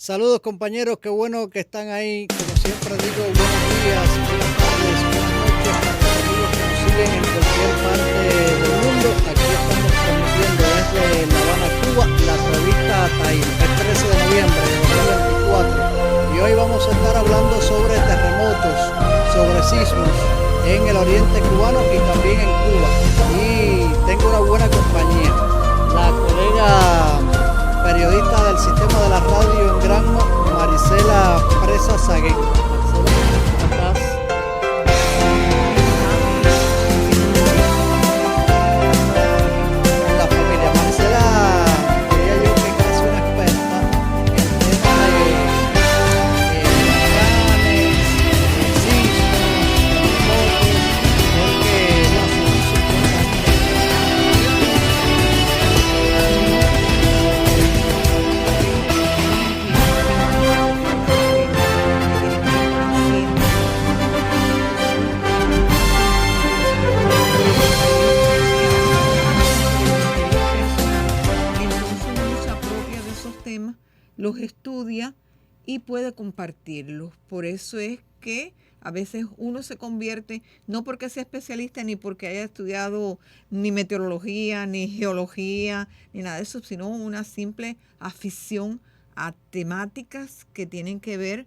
Saludos compañeros, qué bueno que están ahí. Como siempre digo, buenos días, buenas tardes, buenas noches para los amigos que nos siguen en cualquier parte del mundo. Aquí estamos transmitiendo desde La Habana, Cuba, la revista Time. Es 13 de noviembre de 2024 y hoy vamos a estar hablando sobre terremotos, sobre sismos en el oriente cubano y también en Cuba. Y tengo una buena compañía, la colega periodista del sistema de la radio en Granma, Marisela Presa Sagué. Marisela, ¿cómo estás? La familia Marisela, diría yo que es casi una experta en temas de huracanes, sismos, terremotos, porque no son sus los estudia y puede compartirlos. Por eso es que a veces uno se convierte, no porque sea especialista ni porque haya estudiado ni meteorología, ni geología, ni nada de eso, sino una simple afición a temáticas que tienen que ver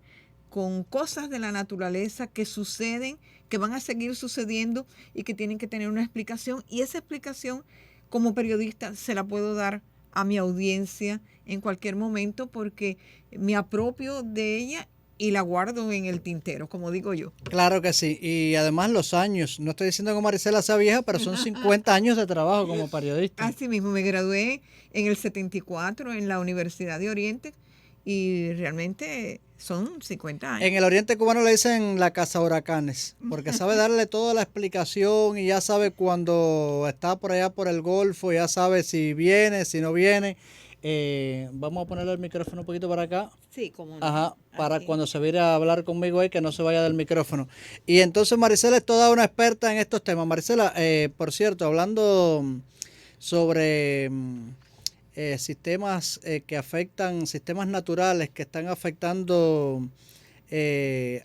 con cosas de la naturaleza que suceden, que van a seguir sucediendo y que tienen que tener una explicación. Y esa explicación, como periodista, se la puedo dar a mi audiencia en cualquier momento porque me apropio de ella y la guardo en el tintero, como digo yo. Claro que sí, y además los años, no estoy diciendo que Marisela sea vieja, pero son 50 años de trabajo como periodista. Así mismo, me gradué en el 74 en la Universidad de Oriente y realmente son 50 años. En el oriente cubano le dicen la casa huracanes, porque sabe darle toda la explicación y ya sabe cuando está por allá por el Golfo, ya sabe si viene, si no viene. Vamos a ponerle el micrófono un poquito para acá. Sí, como no. Ajá, para Aquí. cuando se viene a hablar conmigo ahí, que no se vaya del micrófono. Y entonces Marisela es toda una experta en estos temas. Marisela, por cierto, hablando sobre sistemas que afectan, sistemas naturales que están afectando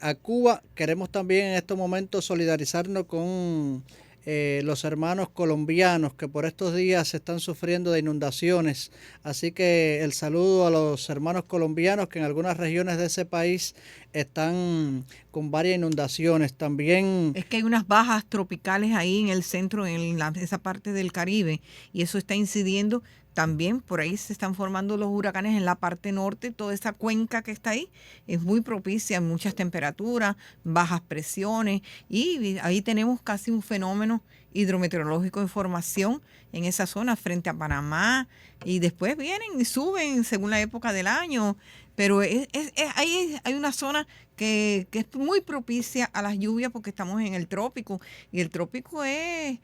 a Cuba, queremos también en estos momentos solidarizarnos con los hermanos colombianos que por estos días están sufriendo de inundaciones. Así que el saludo a los hermanos colombianos que en algunas regiones de ese país están con varias inundaciones. También es que hay unas bajas tropicales ahí en el centro, esa parte del Caribe, y eso está incidiendo. También por ahí se están formando los huracanes en la parte norte, toda esa cuenca que está ahí es muy propicia, muchas temperaturas, bajas presiones, y ahí tenemos casi un fenómeno hidrometeorológico en formación en esa zona frente a Panamá, y después vienen y suben según la época del año, pero ahí hay una zona que es muy propicia a las lluvias porque estamos en el trópico, y el trópico es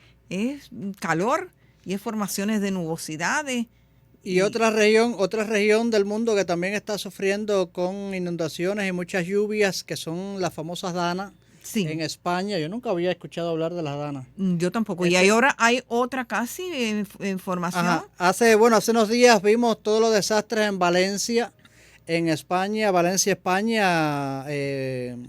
calor, y es formaciones de nubosidades. Y otra región del mundo que también está sufriendo con inundaciones y muchas lluvias, que son las famosas Danas. Sí. En España. Yo nunca había escuchado hablar de las Danas. Yo tampoco. Y ahora hay otra casi en formación. Ajá. Hace unos días vimos todos los desastres en Valencia, en España. Valencia, España.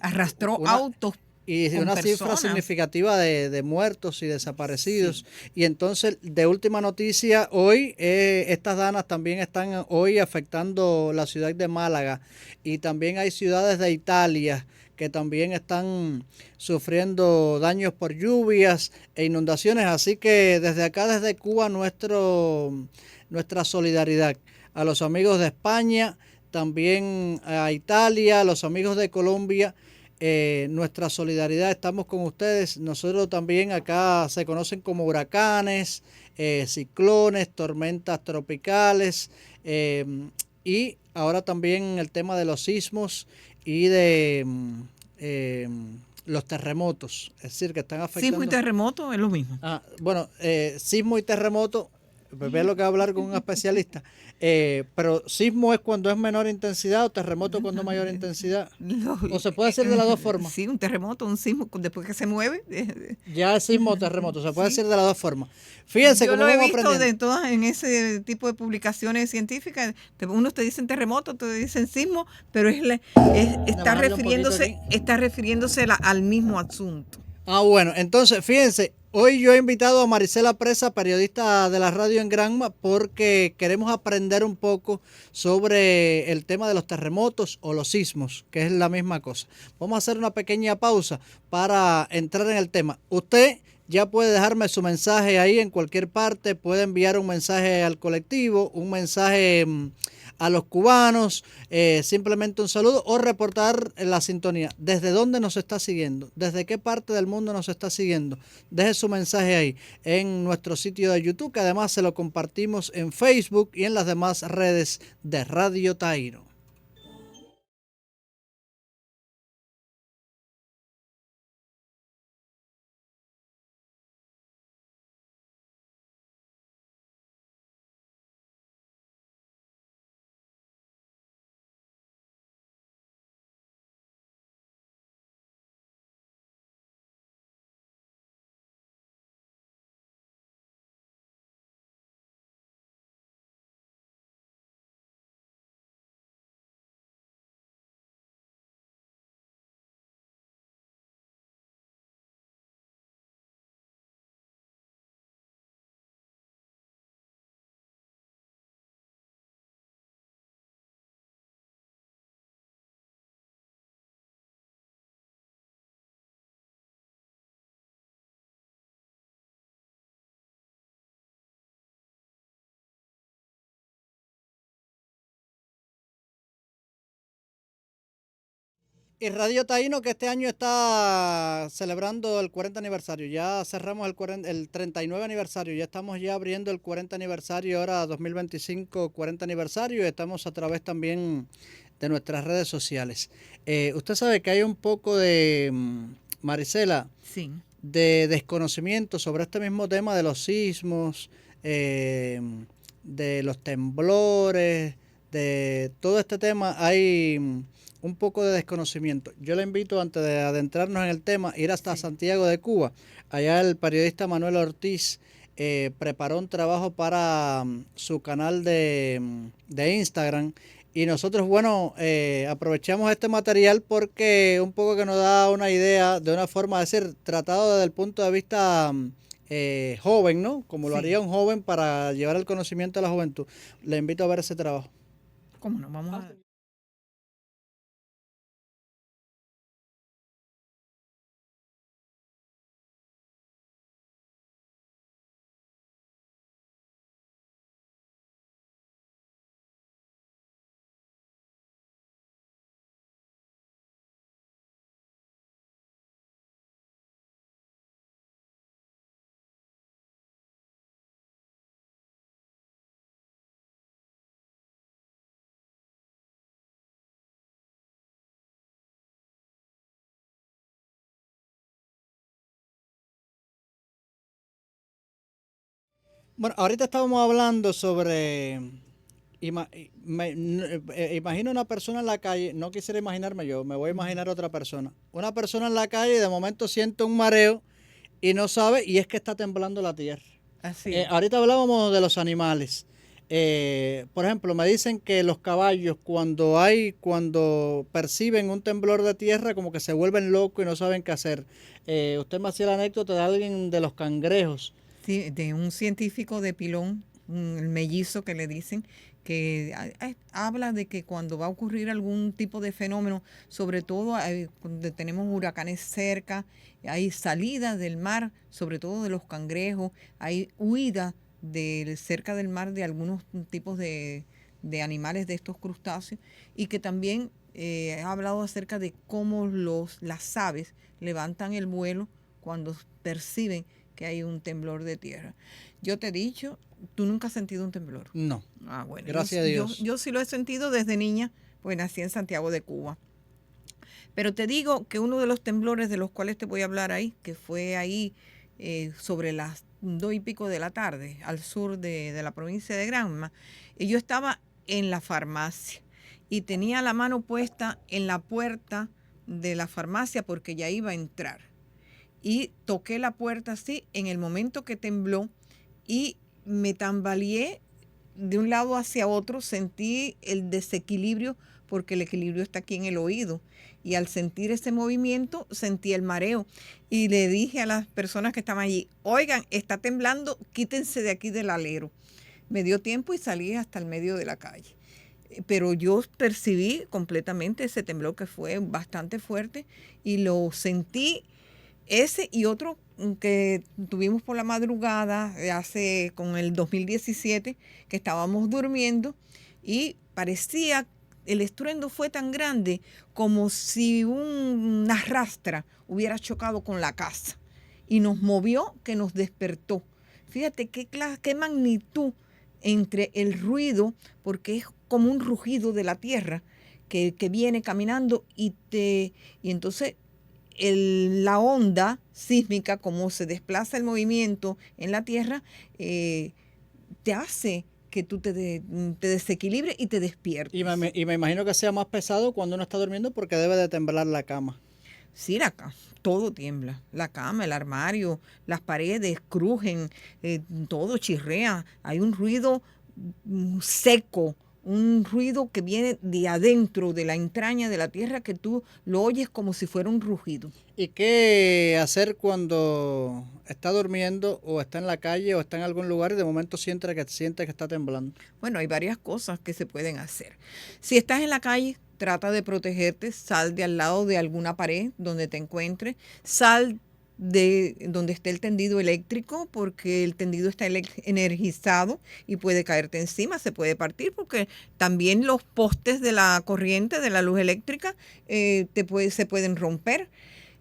Arrastró autos. Y una cifra significativa de muertos y desaparecidos. Sí. Y entonces, de última noticia, hoy estas danas también están hoy afectando la ciudad de Málaga. Y también hay ciudades de Italia que también están sufriendo daños por lluvias e inundaciones. Así que desde acá, desde Cuba, nuestra solidaridad a los amigos de España, también a Italia, a los amigos de Colombia. Nuestra solidaridad, estamos con ustedes. Nosotros también acá se conocen como huracanes, ciclones, tormentas tropicales y ahora también el tema de los sismos y de los terremotos, es decir, que están afectando. Sismo y terremoto es lo mismo. Sismo y terremoto Pepe lo que va a hablar con un especialista. Pero sismo es cuando es menor intensidad o terremoto cuando es mayor intensidad. ¿O se puede decir de las dos formas? Sí, un terremoto, un sismo, después que se mueve. Ya es sismo o terremoto, se puede Sí. decir de las dos formas. Fíjense Yo cómo lo he vamos visto aprendiendo. de todas en ese tipo de publicaciones científicas. Unos te dicen terremoto, otros te dicen sismo, pero está refiriéndose al mismo asunto. Bueno, entonces fíjense, hoy yo he invitado a Marisela Presa, periodista de la radio en Granma, porque queremos aprender un poco sobre el tema de los terremotos o los sismos, que es la misma cosa. Vamos a hacer una pequeña pausa para entrar en el tema. Usted ya puede dejarme su mensaje ahí en cualquier parte, puede enviar un mensaje al colectivo, un mensaje a los cubanos, simplemente un saludo o reportar la sintonía. ¿Desde dónde nos está siguiendo? ¿Desde qué parte del mundo nos está siguiendo? Deje su mensaje ahí en nuestro sitio de YouTube, que además se lo compartimos en Facebook y en las demás redes de Radio Taíno. Y Radio Taíno, que este año está celebrando el 40 aniversario. Ya cerramos el 39 aniversario. Ya estamos ya abriendo el 40 aniversario, ahora 2025, 40 aniversario. Y estamos a través también de nuestras redes sociales. Usted sabe que hay un poco de, Marisela, Sí. de desconocimiento sobre este mismo tema de los sismos, de los temblores, de todo este tema. Hay un poco de desconocimiento. Yo le invito, antes de adentrarnos en el tema, ir hasta Santiago de Cuba. Allá el periodista Manuel Ortiz preparó un trabajo para su canal de Instagram. Y nosotros, bueno, aprovechamos este material porque un poco que nos da una idea de una forma de ser tratado desde el punto de vista joven, ¿no? Como lo haría un joven para llevar el conocimiento a la juventud. Le invito a ver ese trabajo. ¿Cómo no? Vamos a... Bueno, ahorita estábamos hablando sobre, imagino una persona en la calle, no quisiera imaginarme yo, me voy a imaginar otra persona. Una persona en la calle y de momento siente un mareo y no sabe, y es que está temblando la tierra. Así es. Ahorita hablábamos de los animales. Por ejemplo, me dicen que los caballos cuando perciben un temblor de tierra, como que se vuelven locos y no saben qué hacer. Usted me hacía la anécdota de alguien de los cangrejos. Sí, de un científico de Pilón, el mellizo que le dicen, que habla de que cuando va a ocurrir algún tipo de fenómeno, sobre todo cuando tenemos huracanes cerca, hay salida del mar, sobre todo de los cangrejos, hay huida cerca del mar de algunos tipos de animales de estos crustáceos, y que también ha hablado acerca de cómo las aves levantan el vuelo cuando perciben que hay un temblor de tierra. Yo te he dicho, ¿tú nunca has sentido un temblor? No. Ah, bueno. Gracias a Dios. Yo sí lo he sentido desde niña, pues nací en Santiago de Cuba. Pero te digo que uno de los temblores de los cuales te voy a hablar ahí, que fue ahí sobre las 2:00 de la tarde, al sur de la provincia de Granma, y yo estaba en la farmacia y tenía la mano puesta en la puerta de la farmacia porque ya iba a entrar. Y toqué la puerta así en el momento que tembló y me tambaleé de un lado hacia otro, sentí el desequilibrio porque el equilibrio está aquí en el oído. Y al sentir ese movimiento, sentí el mareo. Y le dije a las personas que estaban allí, oigan, está temblando, quítense de aquí del alero. Me dio tiempo y salí hasta el medio de la calle. Pero yo percibí completamente ese temblor que fue bastante fuerte y lo sentí, ese y otro que tuvimos por la madrugada con el 2017, que estábamos durmiendo y parecía, el estruendo fue tan grande como si una rastra hubiera chocado con la casa y nos movió, que nos despertó. Fíjate qué magnitud entre el ruido, porque es como un rugido de la tierra que viene caminando y entonces la onda sísmica, como se desplaza el movimiento en la tierra, te hace que tú te desequilibres y te despiertes. Y me imagino que sea más pesado cuando uno está durmiendo porque debe de temblar la cama. Sí, todo tiembla. La cama, el armario, las paredes crujen, todo chirrea. Hay un ruido seco, un ruido que viene de adentro, de la entraña de la tierra, que tú lo oyes como si fuera un rugido. ¿Y qué hacer cuando está durmiendo o está en la calle o está en algún lugar y de momento siente que está temblando? Bueno, hay varias cosas que se pueden hacer. Si estás en la calle, trata de protegerte, sal de al lado de alguna pared donde te encuentres, sal de donde esté el tendido eléctrico, porque el tendido está energizado y puede caerte encima, se puede partir, porque también los postes de la corriente, de la luz eléctrica, se pueden romper.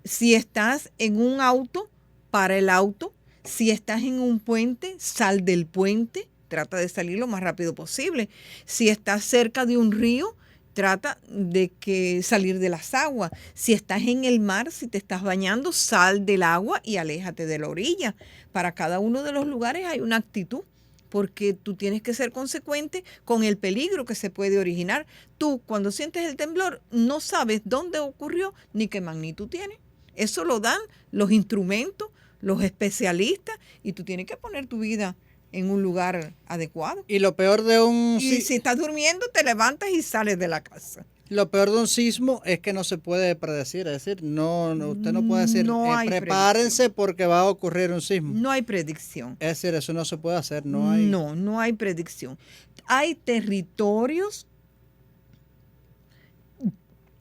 Si estás en un auto, para el auto. Si estás en un puente, sal del puente, trata de salir lo más rápido posible. Si estás cerca de un río, trata de salir de las aguas. Si estás en el mar, si te estás bañando, sal del agua y aléjate de la orilla. Para cada uno de los lugares hay una actitud, porque tú tienes que ser consecuente con el peligro que se puede originar. Tú, cuando sientes el temblor, no sabes dónde ocurrió ni qué magnitud tiene. Eso lo dan los instrumentos, los especialistas, y tú tienes que poner tu vida en un lugar adecuado. Y lo peor de si estás durmiendo, te levantas y sales de la casa. Lo peor de un sismo es que no se puede predecir, es decir, usted no puede decir, prepárense porque va a ocurrir un sismo. No hay predicción. Es decir, eso no se puede hacer, no hay predicción. Hay territorios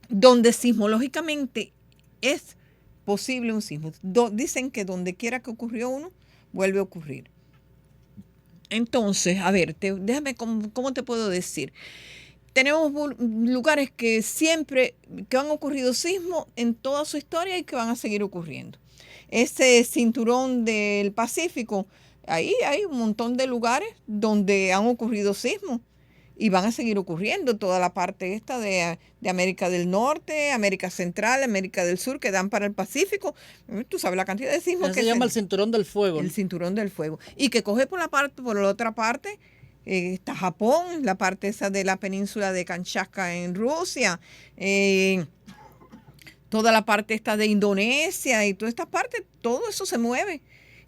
donde sismológicamente es posible un sismo. Dicen que donde quiera que ocurrió uno, vuelve a ocurrir. Entonces, a ver, déjame, ¿cómo te puedo decir? Tenemos lugares que han ocurrido sismos en toda su historia y que van a seguir ocurriendo. Ese cinturón del Pacífico, ahí hay un montón de lugares donde han ocurrido sismos y van a seguir ocurriendo. Toda la parte esta de América del Norte, América Central, América del Sur, que dan para el Pacífico. Tú sabes la cantidad de sismos que se llama el cinturón del fuego. El cinturón del fuego. Y que coge por la otra parte, está Japón, la parte esa de la península de Kamchatka en Rusia, toda la parte esta de Indonesia y toda esta parte, todo eso se mueve.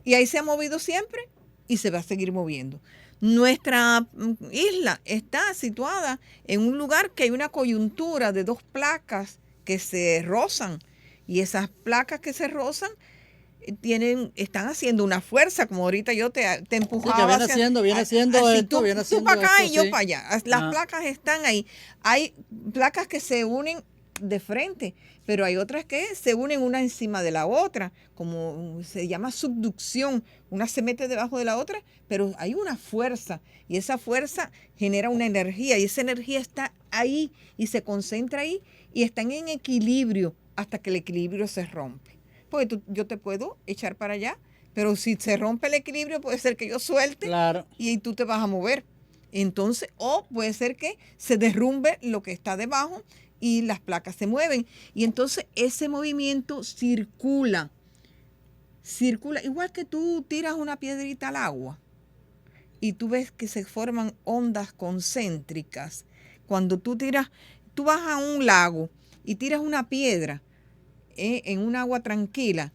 Y ahí se ha movido siempre y se va a seguir moviendo. Nuestra isla está situada en un lugar que hay una coyuntura de dos placas que se rozan, y esas placas que se rozan están haciendo una fuerza, como ahorita yo te empujaba. Sí, viene haciendo esto, tú para acá y yo para allá. Las placas están ahí. Hay placas que se unen de frente, pero hay otras que se unen una encima de la otra, como se llama subducción. Una se mete debajo de la otra, pero hay una fuerza, y esa fuerza genera una energía, y esa energía está ahí y se concentra ahí y están en equilibrio hasta que el equilibrio se rompe. Porque yo te puedo echar para allá, pero si se rompe el equilibrio puede ser que yo suelte, claro, y tú te vas a mover. Entonces, o puede ser que se derrumbe lo que está debajo y las placas se mueven. Y entonces ese movimiento circula circula, igual que tú tiras una piedrita al agua y tú ves que se forman ondas concéntricas. Cuando tú vas a un lago y tiras una piedra en un agua tranquila,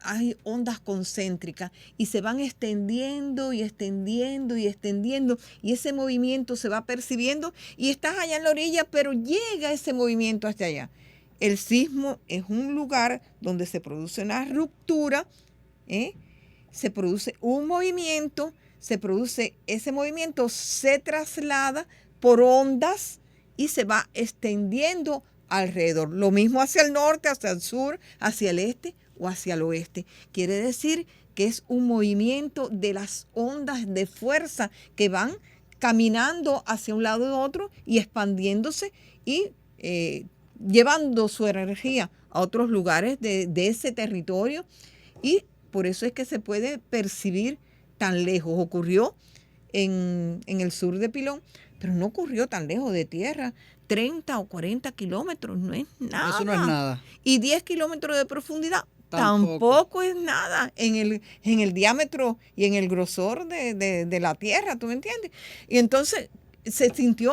hay ondas concéntricas y se van extendiendo y extendiendo y extendiendo, y ese movimiento se va percibiendo y estás allá en la orilla, pero llega ese movimiento hasta allá. El sismo es un lugar donde se produce una ruptura, se produce un movimiento, ese movimiento se traslada por ondas y se va extendiendo alrededor. Lo mismo hacia el norte, hacia el sur, hacia el este o hacia el oeste. Quiere decir que es un movimiento de las ondas de fuerza que van caminando hacia un lado y otro y expandiéndose y llevando su energía a otros lugares de ese territorio, y por eso es que se puede percibir tan lejos. Ocurrió en el sur de Pilón, pero no ocurrió tan lejos de tierra. 30 o 40 kilómetros no es nada. Eso no es nada. Y 10 kilómetros de profundidad tampoco es nada en el diámetro y en el grosor de la tierra, ¿tú me entiendes? Y entonces se sintió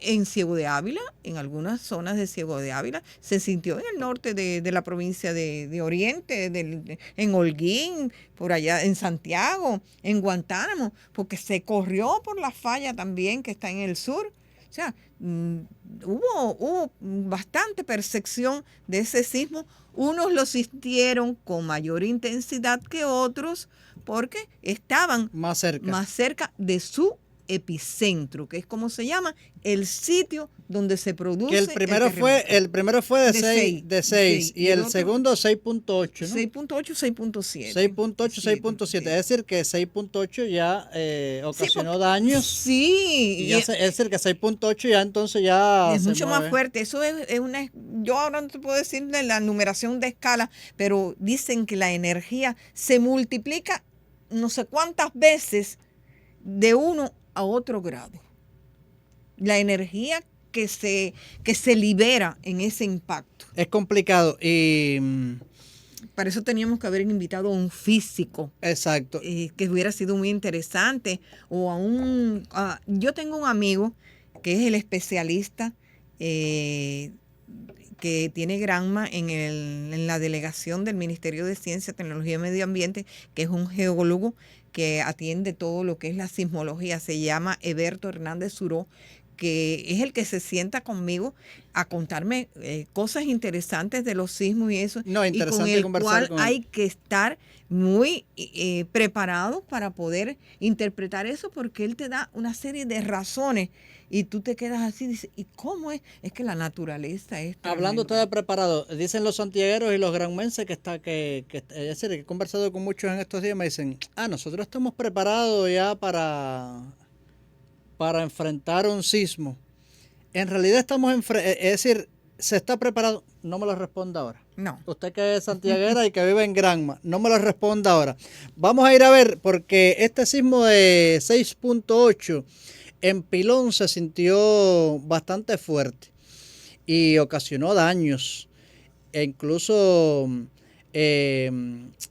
en Ciego de Ávila, en algunas zonas de Ciego de Ávila, se sintió en el norte de la provincia de Oriente, en Holguín, por allá en Santiago, en Guantánamo, porque se corrió por la falla también que está en el sur. O sea, hubo bastante percepción de ese sismo. Unos lo sintieron con mayor intensidad que otros porque estaban más cerca de su epicentro, que es como se llama, el sitio donde se produce. Que el primero fue de 6 y el segundo 6.8, ¿no? 6.8, 6.7. 6.8, 6.7. Es decir, que 6.8 ya ocasionó daños. Sí. Y es decir, que 6.8 ya entonces ya es mucho más fuerte. Eso es una... Yo ahora no te puedo decir de la numeración de escala, pero dicen que la energía se multiplica no sé cuántas veces de uno a otro grado. La energía que se libera en ese impacto. Es complicado y... Para eso teníamos que haber invitado a un físico. Exacto. Que hubiera sido muy interesante. O yo tengo un amigo que es el especialista que tiene Granma en la delegación del Ministerio de Ciencia, Tecnología y Medio Ambiente, que es un geólogo que atiende todo lo que es la sismología. Se llama Eberto Hernández Suró, que es el que se sienta conmigo a contarme cosas interesantes de los sismos y eso. No, interesante y con el conversar cual hay que estar muy preparado para poder interpretar eso, porque él te da una serie de razones y tú te quedas así y dices, ¿y cómo es? Es que la naturaleza es tremenda. Hablando usted de preparado, dicen los santiagueros y los granmenses es decir, que he conversado con muchos en estos días, me dicen, nosotros estamos preparados ya para enfrentar un sismo. En realidad es decir, ¿se está preparado? No me lo responda ahora. No. Usted que es santiaguera y que vive en Granma, no me lo responda ahora. Vamos a ir a ver, porque este sismo de 6.8 en Pilón se sintió bastante fuerte y ocasionó daños, e incluso, es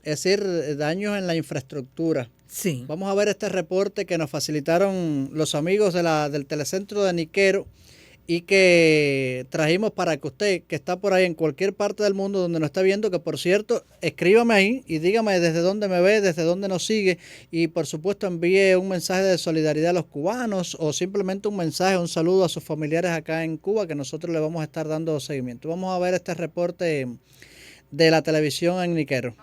decir, daños en la infraestructura. Sí. Vamos a ver este reporte que nos facilitaron los amigos del Telecentro de Niquero y que trajimos para que usted, que está por ahí en cualquier parte del mundo donde nos está viendo, que por cierto, escríbame ahí y dígame desde dónde me ve, desde dónde nos sigue, y por supuesto envíe un mensaje de solidaridad a los cubanos o simplemente un mensaje, un saludo a sus familiares acá en Cuba, que nosotros le vamos a estar dando seguimiento. Vamos a ver este reporte de la televisión en Niquero.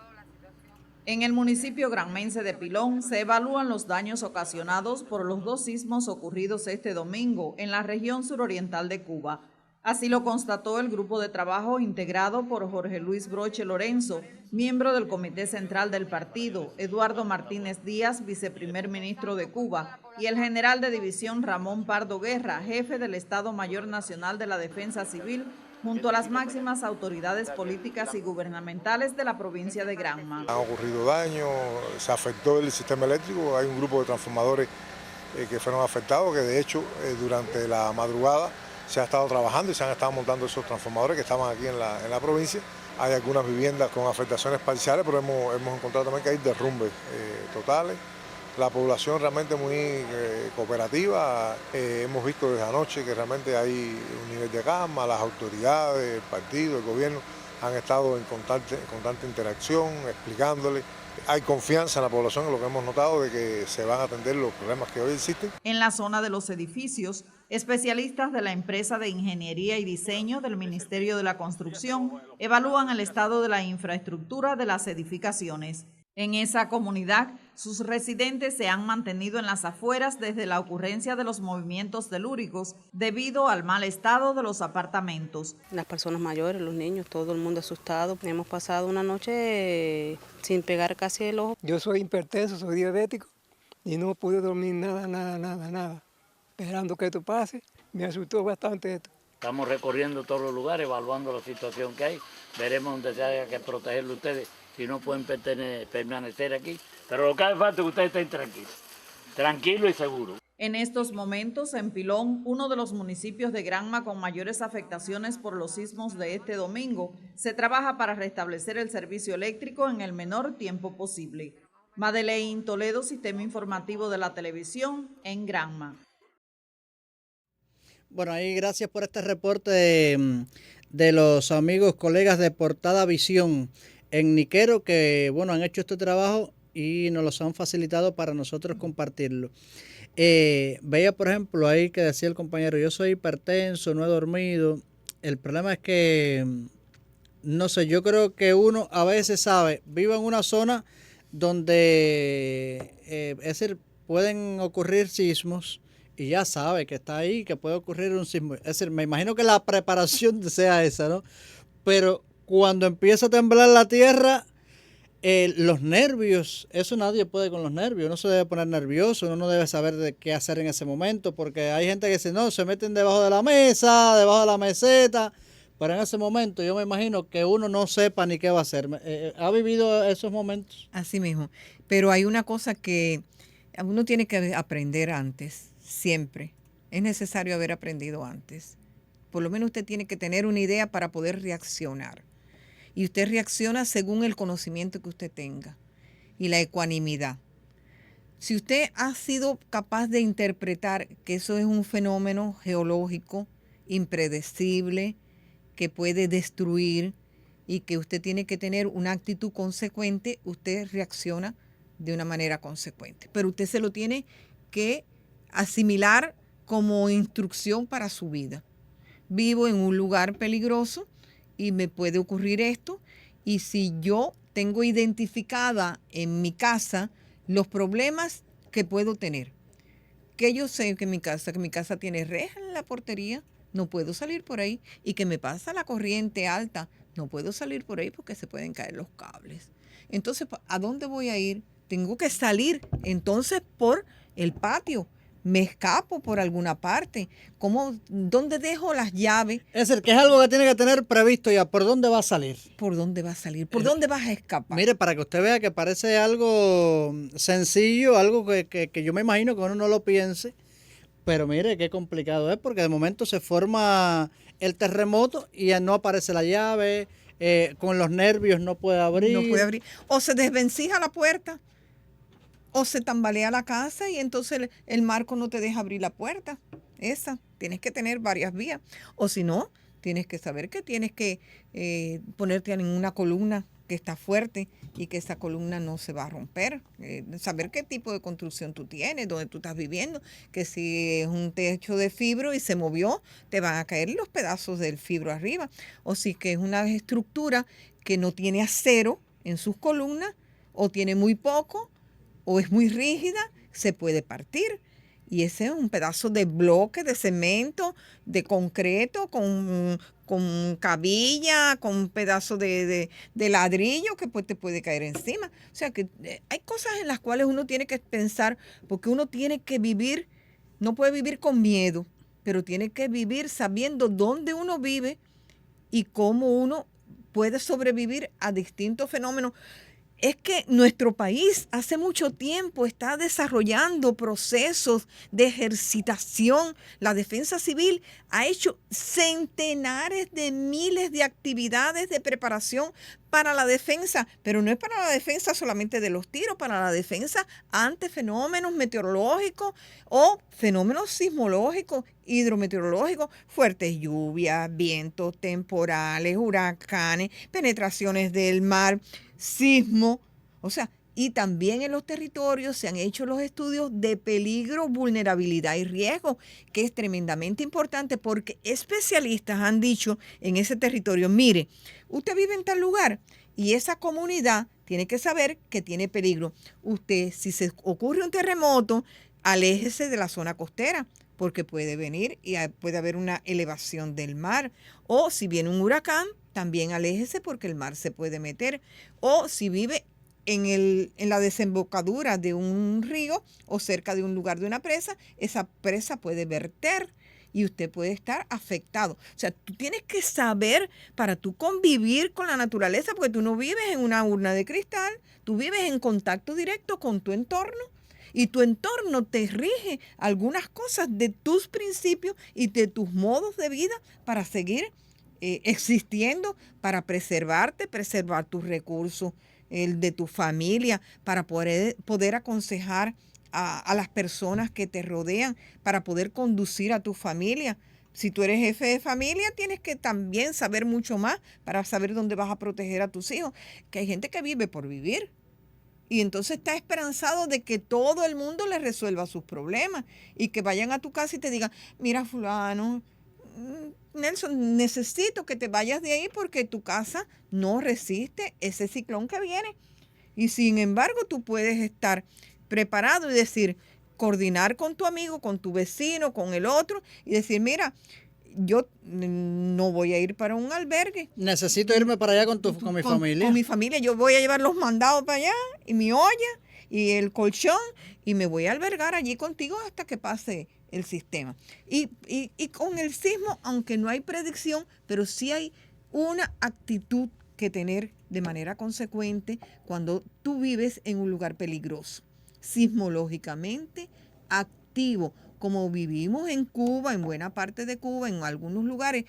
En el municipio granmense de Pilón se evalúan los daños ocasionados por los 2 sismos ocurridos este domingo en la región suroriental de Cuba. Así lo constató el grupo de trabajo integrado por Jorge Luis Broche Lorenzo, miembro del Comité Central del Partido, Eduardo Martínez Díaz, viceprimer ministro de Cuba, y el general de división Ramón Pardo Guerra, jefe del Estado Mayor Nacional de la Defensa Civil, junto a las máximas autoridades políticas y gubernamentales de la provincia de Granma. Han ocurrido daños, se afectó el sistema eléctrico, hay un grupo de transformadores que fueron afectados, que de hecho durante la madrugada se ha estado trabajando y se han estado montando esos transformadores que estaban aquí en la provincia, hay algunas viviendas con afectaciones parciales, pero hemos encontrado también que hay derrumbes totales. La población realmente muy cooperativa. Hemos visto desde anoche que realmente hay un nivel de calma. Las autoridades, el partido, el gobierno han estado en constante interacción, explicándole. Hay confianza en la población, en lo que hemos notado, de que se van a atender los problemas que hoy existen. En la zona de los edificios, especialistas de la empresa de ingeniería y diseño del Ministerio de la Construcción evalúan el estado de la infraestructura de las edificaciones. En esa comunidad, sus residentes se han mantenido en las afueras desde la ocurrencia de los movimientos telúricos debido al mal estado de los apartamentos. Las personas mayores, los niños, todo el mundo asustado. Hemos pasado una noche sin pegar casi el ojo. Yo soy hipertenso, soy diabético y no pude dormir nada. Esperando que esto pase, me asustó bastante esto. Estamos recorriendo todos los lugares, evaluando la situación que hay. Veremos donde se haya que protegerlo ustedes, si no pueden permanecer aquí. Pero lo que hace falta es que ustedes estén tranquilos y seguros. En estos momentos, en Pilón, uno de los municipios de Granma con mayores afectaciones por los sismos de este domingo, se trabaja para restablecer el servicio eléctrico en el menor tiempo posible. Madeleine Toledo, Sistema Informativo de la Televisión, en Granma. Bueno, ahí gracias por este reporte de los amigos, colegas de Portada Visión en Niquero, que bueno, han hecho este trabajo y nos los han facilitado para nosotros compartirlo. Veía, por ejemplo, ahí que decía el compañero, yo soy hipertenso, no he dormido. El problema es que, no sé, yo creo que uno a veces sabe, vive en una zona donde es decir, pueden ocurrir sismos, y ya sabe que está ahí, que puede ocurrir un sismo. Es decir, me imagino que la preparación sea esa, ¿no? Pero cuando empieza a temblar la tierra, los nervios, eso nadie puede con los nervios, uno se debe poner nervioso, uno no debe saber de qué hacer en ese momento, porque hay gente que dice, no, se meten debajo de la mesa, debajo de la meseta, pero en ese momento yo me imagino que uno no sepa ni qué va a hacer. ¿Ha vivido esos momentos? Así mismo, pero hay una cosa que uno tiene que aprender antes. Siempre. Es necesario haber aprendido antes. Por lo menos usted tiene que tener una idea para poder reaccionar. Y usted reacciona según el conocimiento que usted tenga y la ecuanimidad. Si usted ha sido capaz de interpretar que eso es un fenómeno geológico impredecible, que puede destruir y que usted tiene que tener una actitud consecuente, usted reacciona de una manera consecuente. Pero usted se lo tiene que asimilar como instrucción para su vida. Vivo en un lugar peligroso y me puede ocurrir esto, y si yo tengo identificada en mi casa los problemas que puedo tener, que yo sé que mi casa tiene reja en la portería, no puedo salir por ahí, y que me pasa la corriente alta, no puedo salir por ahí porque se pueden caer los cables. Entonces, ¿a dónde voy a ir? Tengo que salir entonces por el patio. Me escapo por alguna parte. ¿Dónde dejo las llaves? Es decir, que es algo que tiene que tener previsto ya. ¿Por dónde va a salir? ¿Por dónde va a salir? ¿Por dónde vas a escapar? Mire, para que usted vea que parece algo sencillo, algo que yo me imagino que uno no lo piense, pero mire qué complicado es, porque de momento se forma el terremoto y ya no aparece la llave, con los nervios no puede abrir. No puede abrir. O se desvencija la puerta, o se tambalea la casa y entonces el marco no te deja abrir la puerta. Tienes que tener varias vías. O si no, tienes que saber que tienes que ponerte en una columna que está fuerte y que esa columna no se va a romper. Saber qué tipo de construcción tú tienes, dónde tú estás viviendo, que si es un techo de fibro y se movió, te van a caer los pedazos del fibro arriba. O si que es una estructura que no tiene acero en sus columnas, o tiene muy poco, o es muy rígida, se puede partir. Y ese es un pedazo de bloque, de cemento, de concreto, con cabilla, con un pedazo de ladrillo que pues te puede caer encima. O sea que hay cosas en las cuales uno tiene que pensar, porque uno tiene que vivir, no puede vivir con miedo, pero tiene que vivir sabiendo dónde uno vive y cómo uno puede sobrevivir a distintos fenómenos. es que nuestro país hace mucho tiempo está desarrollando procesos de ejercitación. La defensa civil ha hecho centenares de miles de actividades de preparación para la defensa, pero no es para la defensa solamente de los tiros, para la defensa ante fenómenos meteorológicos o fenómenos sismológicos, hidrometeorológicos, fuertes lluvias, vientos temporales, huracanes, penetraciones del mar, sismo, o sea, y también en los territorios se han hecho los estudios de peligro, vulnerabilidad y riesgo, que es tremendamente importante porque especialistas han dicho en ese territorio, mire, usted vive en tal lugar y esa comunidad tiene que saber que tiene peligro. Usted, si se ocurre un terremoto, aléjese de la zona costera, porque puede venir y puede haber una elevación del mar. O si viene un huracán, también aléjese porque el mar se puede meter. O si vive en la desembocadura de un río o cerca de un lugar de una presa, esa presa puede verter y usted puede estar afectado. O sea, tú tienes que saber para tú convivir con la naturaleza, porque tú no vives en una urna de cristal, tú vives en contacto directo con tu entorno. Y tu entorno te rige algunas cosas de tus principios y de tus modos de vida para seguir existiendo, para preservarte, preservar tus recursos, el de tu familia, para poder aconsejar a las personas que te rodean, para poder conducir a tu familia. Si tú eres jefe de familia, tienes que también saber mucho más para saber dónde vas a proteger a tus hijos. Que hay gente que vive por vivir. Y entonces está esperanzado de que todo el mundo le resuelva sus problemas y que vayan a tu casa y te digan, mira fulano, Nelson, necesito que te vayas de ahí porque tu casa no resiste ese ciclón que viene. Y sin embargo, tú puedes estar preparado y decir, coordinar con tu amigo, con tu vecino, con el otro y decir, mira, yo no voy a ir para un albergue. Necesito irme para allá con mi familia. Con mi familia. Yo voy a llevar los mandados para allá y mi olla y el colchón y me voy a albergar allí contigo hasta que pase el sistema. Y con el sismo, aunque no hay predicción, pero sí hay una actitud que tener de manera consecuente cuando tú vives en un lugar peligroso, sismológicamente activo, como vivimos en Cuba, en buena parte de Cuba, en algunos lugares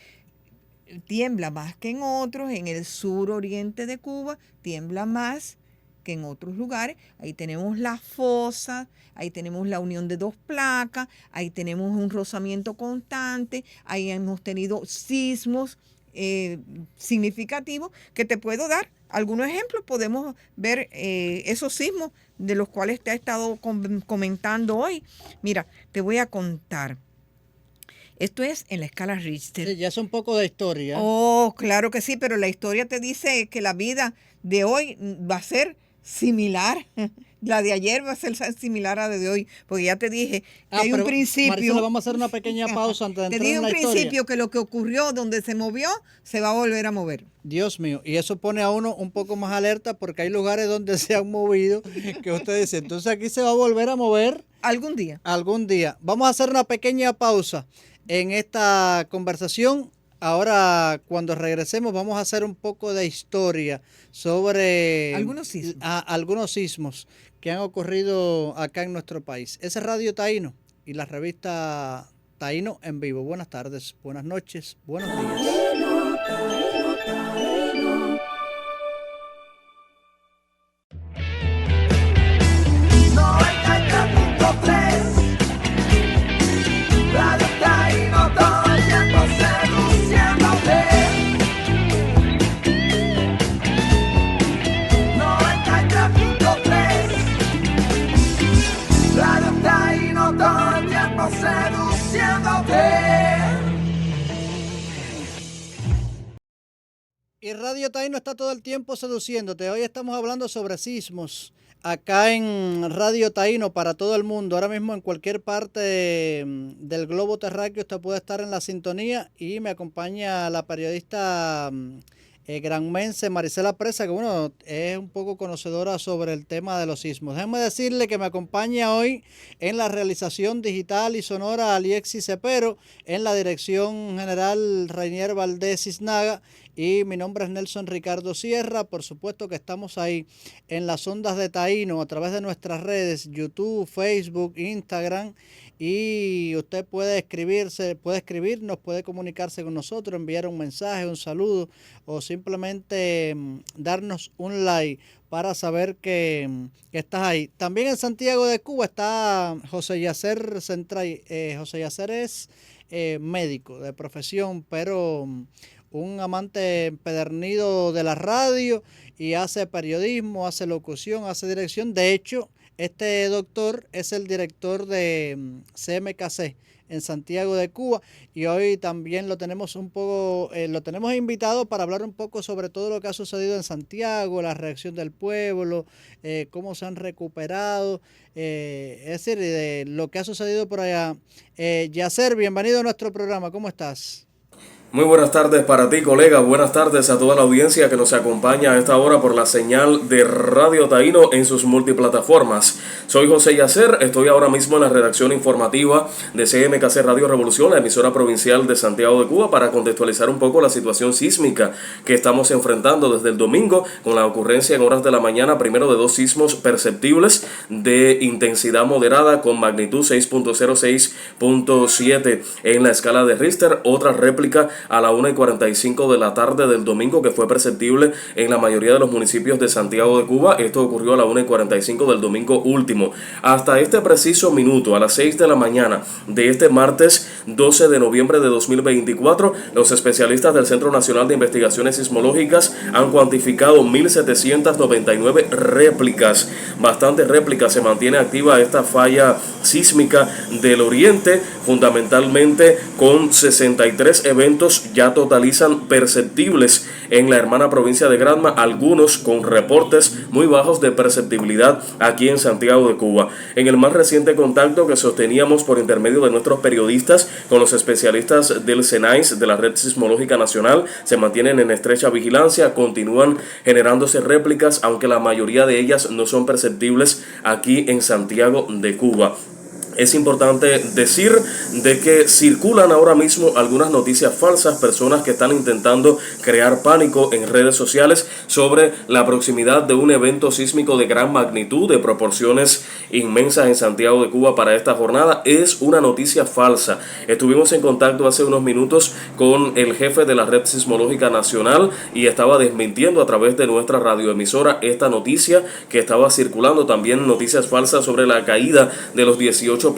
tiembla más que en otros, en el suroriente de Cuba tiembla más que en otros lugares. Ahí tenemos las fosas, ahí tenemos la unión de dos placas, ahí tenemos un rozamiento constante, ahí hemos tenido sismos significativos que te puedo dar algunos ejemplos. Podemos ver esos sismos de los cuales te he estado comentando hoy. Mira, te voy a contar. Esto es en la escala Richter. Sí, ya es un poco de historia. Oh, claro que sí, pero la historia te dice que la vida de hoy va a ser similar. La de ayer va a ser similar a la de hoy, porque ya te dije que hay un principio. Marisela, vamos a hacer una pequeña pausa antes de entrar en la historia. Te dije un principio que lo que ocurrió donde se movió, se va a volver a mover. Dios mío, y eso pone a uno un poco más alerta porque hay lugares donde se han movido que usted dice, entonces aquí se va a volver a mover. Algún día. Algún día. Vamos a hacer una pequeña pausa en esta conversación. Ahora, cuando regresemos, vamos a hacer un poco de historia sobre algunos sismos que han ocurrido acá en nuestro país. Ese es Radio Taíno y la revista Taíno en vivo. Buenas tardes, buenas noches, buenos días. Y Radio Taíno está todo el tiempo seduciéndote. Hoy estamos hablando sobre sismos acá en Radio Taíno para todo el mundo. Ahora mismo en cualquier parte del globo terráqueo usted puede estar en la sintonía y me acompaña la periodista granmense Marisela Presa, que bueno, es un poco conocedora sobre el tema de los sismos. Déjenme decirle que me acompaña hoy en la realización digital y sonora Aliexis Cepero, en la dirección general Reinier Valdés Cisnaga, y mi nombre es Nelson Ricardo Sierra. Por supuesto que estamos ahí en las ondas de Taíno a través de nuestras redes YouTube, Facebook, Instagram, y usted puede escribirnos, puede comunicarse con nosotros, enviar un mensaje, un saludo o simplemente darnos un like para saber que estás ahí. También en Santiago de Cuba está José Yacer Centray. José Yacer es médico de profesión, pero un amante empedernido de la radio, y hace periodismo, hace locución, hace dirección. De hecho, este doctor es el director de CMKC en Santiago de Cuba, y hoy también lo tenemos lo tenemos invitado para hablar un poco sobre todo lo que ha sucedido en Santiago, la reacción del pueblo, cómo se han recuperado, es decir, de lo que ha sucedido por allá. Yacer, bienvenido a nuestro programa, ¿cómo estás? Muy buenas tardes para ti, colega. Buenas tardes a toda la audiencia que nos acompaña a esta hora por la señal de Radio Taíno en sus multiplataformas. Soy José Yacer, estoy ahora mismo en la redacción informativa de CMKC Radio Revolución, la emisora provincial de Santiago de Cuba, para contextualizar un poco la situación sísmica que estamos enfrentando desde el domingo, con la ocurrencia en horas de la mañana, primero de 2 sismos perceptibles de intensidad moderada con magnitud 6.06.7 en la escala de Richter, otra réplica a la 1:45 de la tarde del domingo que fue perceptible en la mayoría de los municipios de Santiago de Cuba. Esto ocurrió a la 1:45 del domingo último. Hasta este preciso minuto, a las 6 de la mañana de este martes 12 de noviembre de 2024, los especialistas del Centro Nacional de Investigaciones Sismológicas han cuantificado 1.799 réplicas. Bastantes réplicas. Se mantiene activa esta falla sísmica del oriente, fundamentalmente con 63 eventos ya totalizan perceptibles en la hermana provincia de Granma, algunos con reportes muy bajos de perceptibilidad aquí en Santiago de Cuba. En el más reciente contacto que sosteníamos por intermedio de nuestros periodistas con los especialistas del SENAIS, de la Red Sismológica Nacional, se mantienen en estrecha vigilancia, continúan generándose réplicas, aunque la mayoría de ellas no son perceptibles aquí en Santiago de Cuba. Es importante decir de que circulan ahora mismo algunas noticias falsas, personas que están intentando crear pánico en redes sociales sobre la proximidad de un evento sísmico de gran magnitud, de proporciones inmensas en Santiago de Cuba para esta jornada. Es una noticia falsa. Estuvimos en contacto hace unos minutos con el jefe de la Red Sismológica Nacional y estaba desmintiendo a través de nuestra radioemisora esta noticia que estaba circulando. También noticias falsas sobre la caída de los 18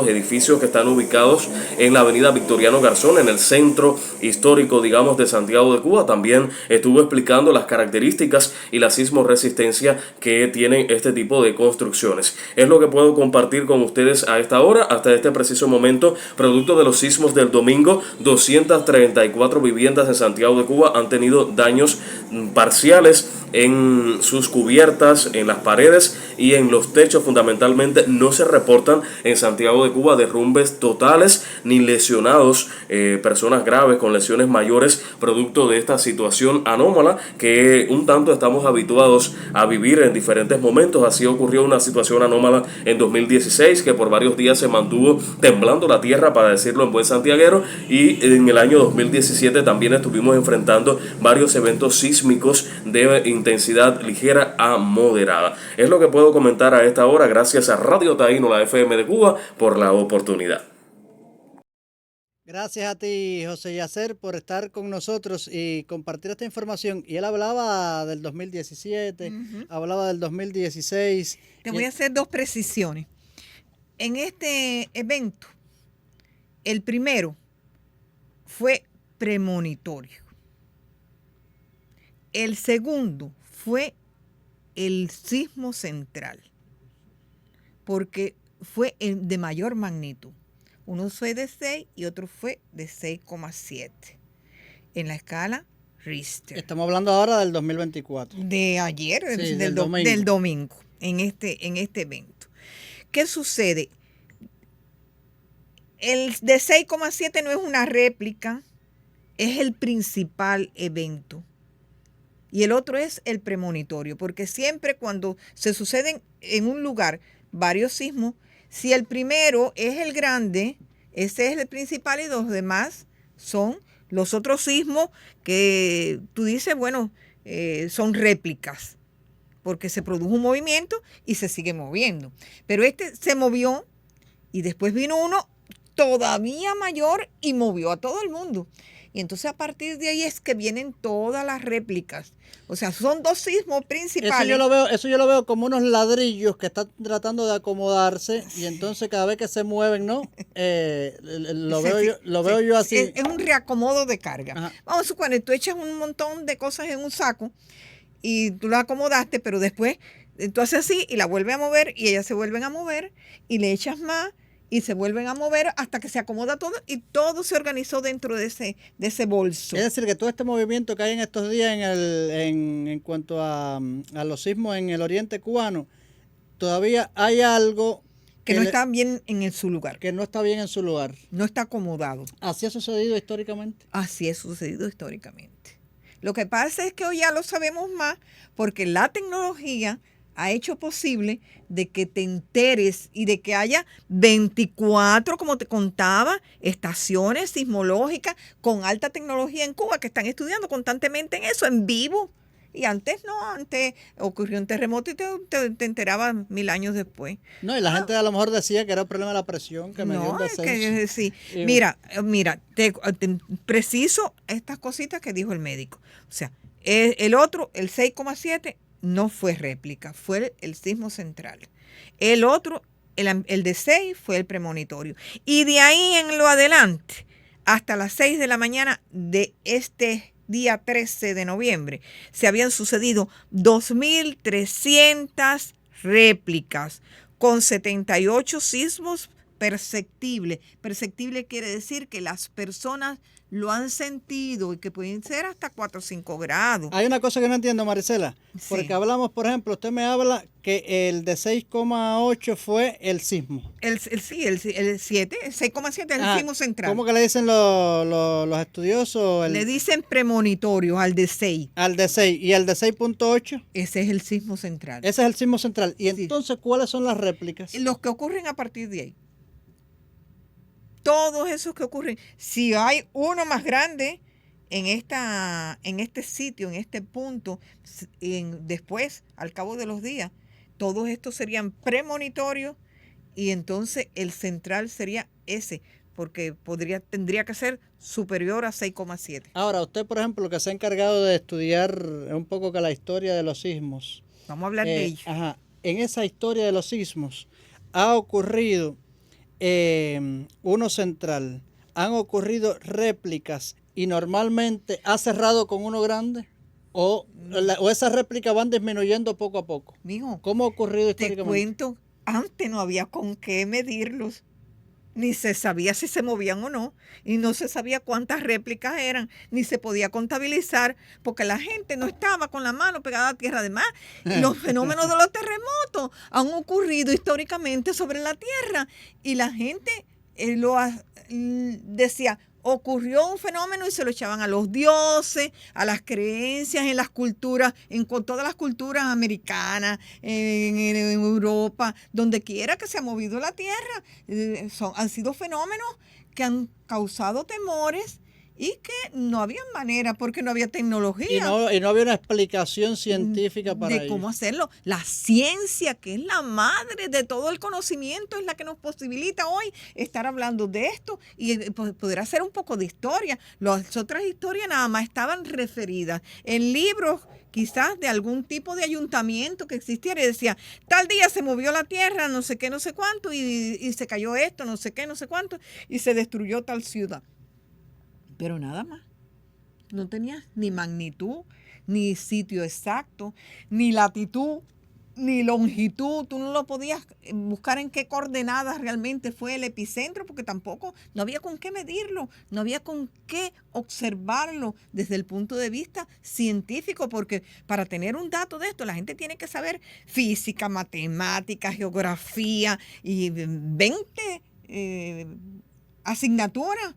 edificios que están ubicados en la avenida Victoriano Garzón, en el centro histórico, digamos, de Santiago de Cuba. También estuvo explicando las características y la sismoresistencia que tienen este tipo de construcciones. Es lo que puedo compartir con ustedes a esta hora, hasta este preciso momento. Producto de los sismos del domingo, 234 viviendas en Santiago de Cuba han tenido daños parciales en sus cubiertas, en las paredes y en los techos. Fundamentalmente no se reportan en Santiago de Cuba derrumbes totales ni lesionados, personas graves con lesiones mayores, producto de esta situación anómala que un tanto estamos habituados a vivir en diferentes momentos. Así ocurrió una situación anómala en 2016, que por varios días se mantuvo temblando la tierra, para decirlo en buen santiaguero, y en el año 2017 también estuvimos enfrentando varios eventos sísmicos de intensidad ligera a moderada. Es lo que puedo comentar a esta hora. Gracias a Radio Taíno, la FM de Cuba, por la oportunidad. Gracias a ti, José Yacer, por estar con nosotros y compartir esta información. Y él hablaba del 2017, hablaba del 2016. Te voy a hacer 2 precisiones. En este evento, el primero fue premonitorio. El segundo fue el sismo central, porque fue de mayor magnitud. Uno fue de 6 y otro fue de 6,7 en la escala Richter. Estamos hablando ahora del 2024. De ayer, sí, del domingo, en este evento. ¿Qué sucede? El de 6,7 no es una réplica, es el principal evento. Y el otro es el premonitorio, porque siempre cuando se suceden en un lugar varios sismos, si el primero es el grande, ese es el principal y los demás son los otros sismos que tú dices, bueno, son réplicas, porque se produjo un movimiento y se sigue moviendo. Pero este se movió y después vino uno todavía mayor y movió a todo el mundo. Y entonces a partir de ahí es que vienen todas las réplicas. O sea, son dos sismos principales. Eso yo lo veo como unos ladrillos que están tratando de acomodarse y entonces cada vez que se mueven, ¿no? Lo veo yo así. Es un reacomodo de carga. Ajá. Vamos a suponer, tú echas un montón de cosas en un saco y tú las acomodaste, pero después tú haces así y la vuelves a mover y ellas se vuelven a mover y le echas más y se vuelven a mover hasta que se acomoda todo y todo se organizó dentro de ese bolso. Es decir, que todo este movimiento que hay en estos días en cuanto a los sismos en el oriente cubano, todavía hay algo que no está bien en su lugar. Que no está bien en su lugar. No está acomodado. ¿Así ha sucedido históricamente? Así ha sucedido históricamente. Lo que pasa es que hoy ya lo sabemos más porque la tecnología ha hecho posible de que te enteres y de que haya 24, como te contaba, estaciones sismológicas con alta tecnología en Cuba que están estudiando constantemente en eso, en vivo. Y antes no, antes ocurrió un terremoto y te enterabas 1000 años después. No, y la gente a lo mejor decía que era el problema de la presión, que me dio un descenso. Sí. Mira, te preciso estas cositas que dijo el médico. O sea, el otro, el 6,7, no fue réplica, fue el sismo central. El otro, el de 6, fue el premonitorio. Y de ahí en lo adelante, hasta las 6 de la mañana de este día 13 de noviembre, se habían sucedido 2.300 réplicas con 78 sismos perceptibles. Perceptible quiere decir que las personas lo han sentido y que pueden ser hasta 4 o 5 grados. Hay una cosa que no entiendo, Maricela, porque hablamos, por ejemplo, usted me habla que el de 6,8 fue el sismo. El 7, el 6,7 es el sismo central. ¿Cómo que le dicen los estudiosos? Le dicen premonitorio al de 6. Al de 6. ¿Y el de 6,8? Ese es el sismo central. Ese es el sismo central. ¿Y entonces cuáles son las réplicas? Los que ocurren a partir de ahí. Todos esos que ocurren. Si hay uno más grande en este sitio, en este punto, después, al cabo de los días, todos estos serían premonitorios y entonces el central sería ese, porque tendría que ser superior a 6,7. Ahora, usted, por ejemplo, que se ha encargado de estudiar un poco que la historia de los sismos. Vamos a hablar de ello. Ajá. En esa historia de los sismos ha ocurrido uno central, han ocurrido réplicas y normalmente ha cerrado con uno grande o esas réplicas van disminuyendo poco a poco. Mijo, ¿Cómo ha ocurrido históricamente? Te cuento, antes no había con qué medirlos, ni se sabía si se movían o no, y no se sabía cuántas réplicas eran, ni se podía contabilizar, porque la gente no estaba con la mano pegada a tierra. Además, los fenómenos de los terremotos han ocurrido históricamente sobre la tierra, y la gente decía, ocurrió un fenómeno y se lo echaban a los dioses, a las creencias en las culturas, con todas las culturas americanas, en Europa, donde quiera que se ha movido la tierra. Han sido fenómenos que han causado temores y que no había manera porque no había tecnología. Y no había una explicación científica para ello. Cómo hacerlo. La ciencia, que es la madre de todo el conocimiento, es la que nos posibilita hoy estar hablando de esto y poder hacer un poco de historia. Las otras historias nada más estaban referidas en libros quizás de algún tipo de ayuntamiento que existiera y decía, tal día se movió la tierra, no sé qué, no sé cuánto, y se cayó esto, no sé qué, no sé cuánto, y se destruyó tal ciudad. Pero nada más. No tenía ni magnitud, ni sitio exacto, ni latitud, ni longitud. Tú no lo podías buscar en qué coordenadas realmente fue el epicentro, porque tampoco, no había con qué medirlo, no había con qué observarlo desde el punto de vista científico, porque para tener un dato de esto, la gente tiene que saber física, matemática, geografía y 20 asignaturas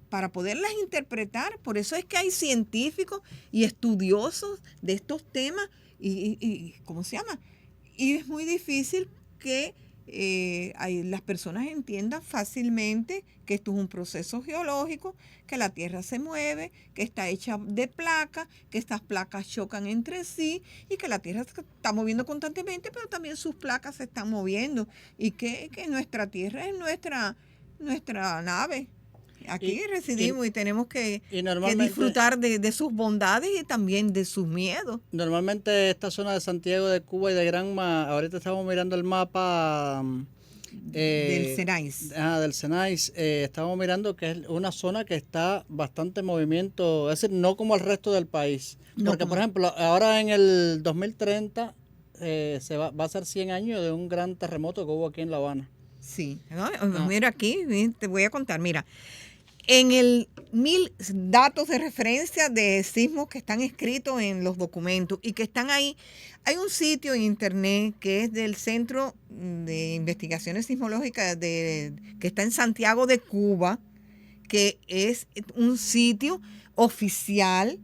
para poderlas interpretar. Por eso es que hay científicos y estudiosos de estos temas y ¿cómo se llama? Y es muy difícil que las personas entiendan fácilmente que esto es un proceso geológico, que la Tierra se mueve, que está hecha de placas, que estas placas chocan entre sí y que la Tierra se está moviendo constantemente, pero también sus placas se están moviendo y que nuestra Tierra es nuestra nave. Aquí residimos y tenemos que disfrutar de sus bondades y también de sus miedos. Normalmente esta zona de Santiago de Cuba y de Granma, ahorita estamos mirando el mapa del Cenais. Del Cenais. Estamos mirando que es una zona que está bastante movimiento, es decir, no como el resto del país. Porque, por ejemplo, ahora en el 2030 va a ser 100 años de un gran terremoto que hubo aquí en La Habana. Sí, mira aquí, te voy a contar, mira. En el 1000 datos de referencia de sismos que están escritos en los documentos y que están ahí, hay un sitio en internet que es del Centro de Investigaciones Sismológicas que está en Santiago de Cuba, que es un sitio oficial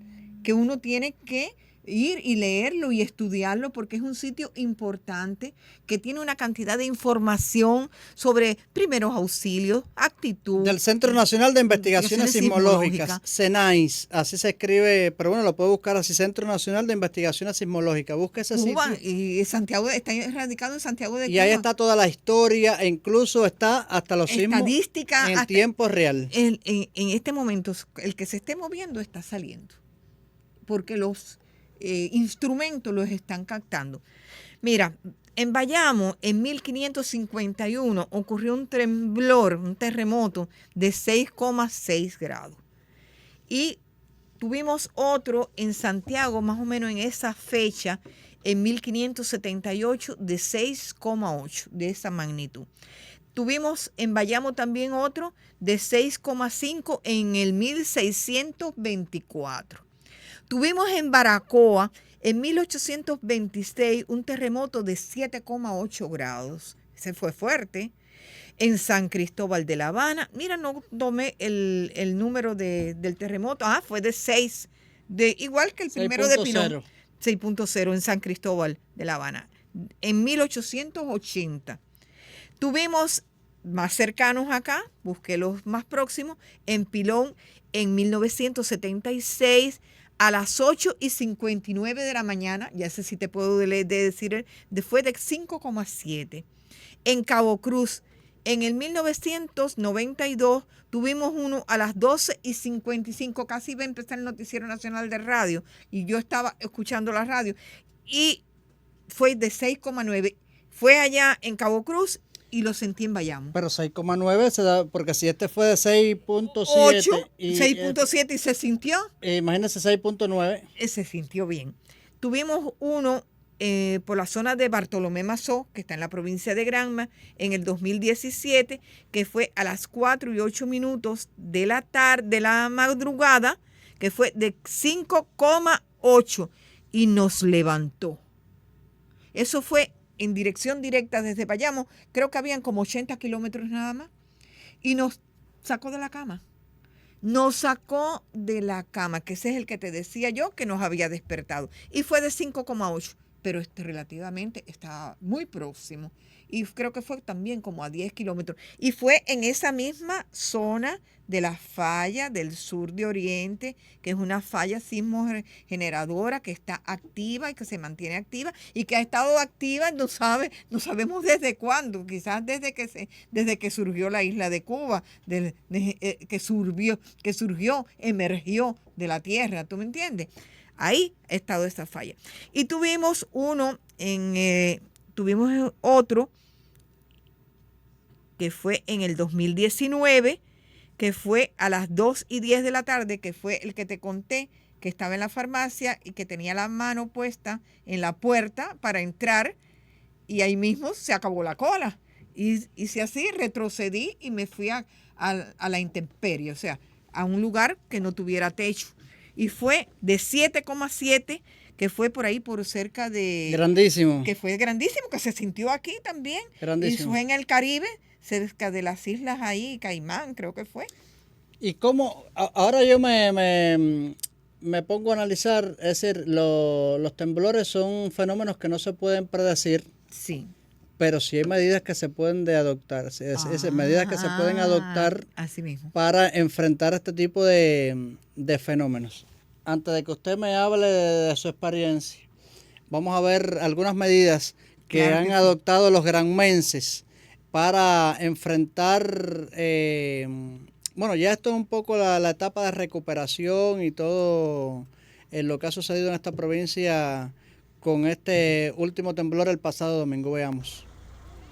que uno tiene que ir y leerlo y estudiarlo porque es un sitio importante que tiene una cantidad de información sobre primeros auxilios, actitud. Del Centro Nacional de Investigaciones Sismológicas, CENAIS, así se escribe, pero bueno, lo puede buscar así, Centro Nacional de Investigaciones Sismológicas, busca ese Cuba, sitio. Y Santiago está radicado en Santiago de Cuba. Y ahí está toda la historia, e incluso está hasta los sismos en tiempo real. En este momento, el que se esté moviendo está saliendo, porque los instrumentos los están captando. Mira, en Bayamo, en 1551, ocurrió un terremoto de 6,6 grados. Y tuvimos otro en Santiago, más o menos en esa fecha, en 1578, de 6,8, de esa magnitud. Tuvimos en Bayamo también otro de 6,5 en el 1624. Tuvimos en Baracoa, en 1826, un terremoto de 7,8 grados. Ese fue fuerte. En San Cristóbal de La Habana, mira, no tomé el número del terremoto. Fue de 6, igual que el primero de Pilón. 6.0 en San Cristóbal de La Habana, en 1880. Tuvimos más cercanos acá, busqué los más próximos, en Pilón, en 1976, a las 8:59 de la mañana, ya sé si te puedo decir, fue de 5,7. En Cabo Cruz, en el 1992, tuvimos uno a las 12:55, casi iba a empezar el Noticiero Nacional de Radio, y yo estaba escuchando la radio, y fue de 6,9. Fue allá en Cabo Cruz, y lo sentí en Bayamo. Pero 6,9 se da, porque si este fue de 6.7 6.7 y se sintió. Imagínese 6.9. Se sintió bien. Tuvimos uno por la zona de Bartolomé Mazó, que está en la provincia de Granma, en el 2017, que fue a las 4:08 de la tarde, de la madrugada, que fue de 5,8 y nos levantó. Eso fue en dirección directa desde Bayamo, creo que habían como 80 kilómetros nada más, y nos sacó de la cama. Nos sacó de la cama, que ese es el que te decía yo que nos había despertado, y fue de 5,8, pero relativamente estaba muy próximo, y creo que fue también como a 10 kilómetros, y fue en esa misma zona de la falla del sur de Oriente, que es una falla sismo generadora que está activa y que se mantiene activa y que ha estado activa, no sabemos desde cuándo, quizás desde que surgió la isla de Cuba, que surgió, emergió de la tierra, ¿tú me entiendes? Ahí ha estado esta falla. Y tuvimos otro que fue en el 2019, que fue a las 2:10 de la tarde, que fue el que te conté, que estaba en la farmacia y que tenía la mano puesta en la puerta para entrar, y ahí mismo se acabó la cola. Y si así, retrocedí y me fui a la intemperie, o sea, a un lugar que no tuviera techo. Y fue de 7,7, que fue por ahí por cerca de... Grandísimo. Que fue grandísimo, que se sintió aquí también. Grandísimo. Y fue en el Caribe, cerca de las islas ahí, Caimán creo que fue. ¿Y cómo? Ahora yo me pongo a analizar, es decir, los temblores son fenómenos que no se pueden predecir, Sí. pero sí hay medidas que se pueden adoptar, medidas que se pueden adoptar así mismo. para enfrentar este tipo de fenómenos. Antes de que usted me hable de su experiencia, vamos a ver algunas medidas que Claro han que sí. adoptado los granmenses para enfrentar, bueno, ya esto es un poco la etapa de recuperación y todo lo que ha sucedido en esta provincia con este último temblor el pasado domingo. Veamos.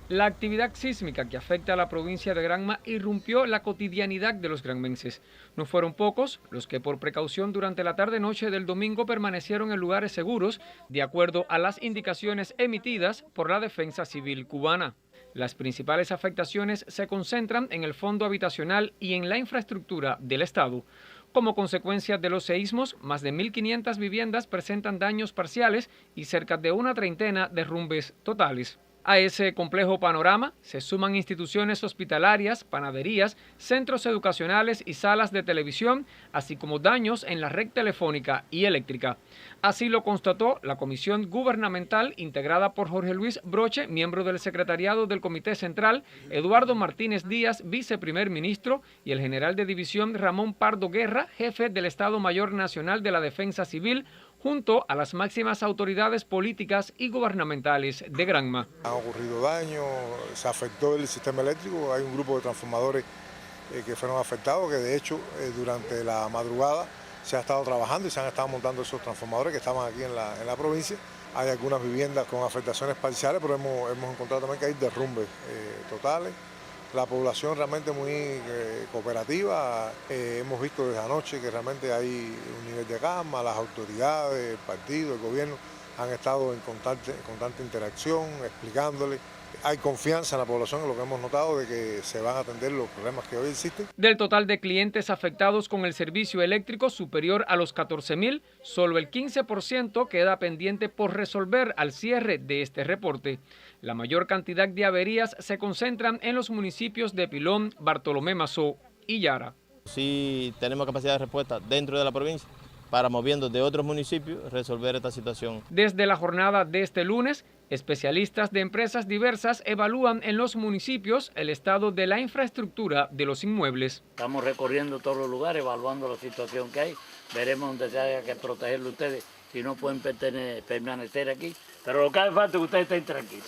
La actividad sísmica que afecta a la provincia de Granma irrumpió la cotidianidad de los granmenses. No fueron pocos los que por precaución durante la tarde-noche del domingo permanecieron en lugares seguros, de acuerdo a las indicaciones emitidas por la Defensa Civil cubana. Las principales afectaciones se concentran en el fondo habitacional y en la infraestructura del Estado. Como consecuencia de los seísmos, más de 1.500 viviendas presentan daños parciales y cerca de una treintena derrumbes totales. A ese complejo panorama se suman instituciones hospitalarias, panaderías, centros educacionales y salas de televisión, así como daños en la red telefónica y eléctrica. Así lo constató la comisión gubernamental integrada por Jorge Luis Broche, miembro del secretariado del Comité Central, Eduardo Martínez Díaz, viceprimer ministro, y el general de división Ramón Pardo Guerra, jefe del Estado Mayor Nacional de la Defensa Civil, junto a las máximas autoridades políticas y gubernamentales de Granma. Han ocurrido daños, se afectó el sistema eléctrico, hay un grupo de transformadores que fueron afectados, que de hecho durante la madrugada se ha estado trabajando y se han estado montando esos transformadores que estaban aquí en la provincia. Hay algunas viviendas con afectaciones parciales, pero hemos encontrado también que hay derrumbes totales. La población realmente muy cooperativa, hemos visto desde anoche que realmente hay un nivel de calma, las autoridades, el partido, el gobierno han estado en constante interacción, explicándole. Hay confianza en la población, en lo que hemos notado, de que se van a atender los problemas que hoy existen. Del total de clientes afectados con el servicio eléctrico superior a los 14.000, solo el 15% queda pendiente por resolver al cierre de este reporte. La mayor cantidad de averías se concentran en los municipios de Pilón, Bartolomé Mazó y Yara. Sí tenemos capacidad de respuesta dentro de la provincia para, moviendo de otros municipios, resolver esta situación. Desde la jornada de este lunes, especialistas de empresas diversas evalúan en los municipios el estado de la infraestructura de los inmuebles. Estamos recorriendo todos los lugares, evaluando la situación que hay. Veremos donde se haya que protegerlo ustedes, si no pueden permanecer aquí. Pero lo que hace falta es que ustedes estén tranquilos.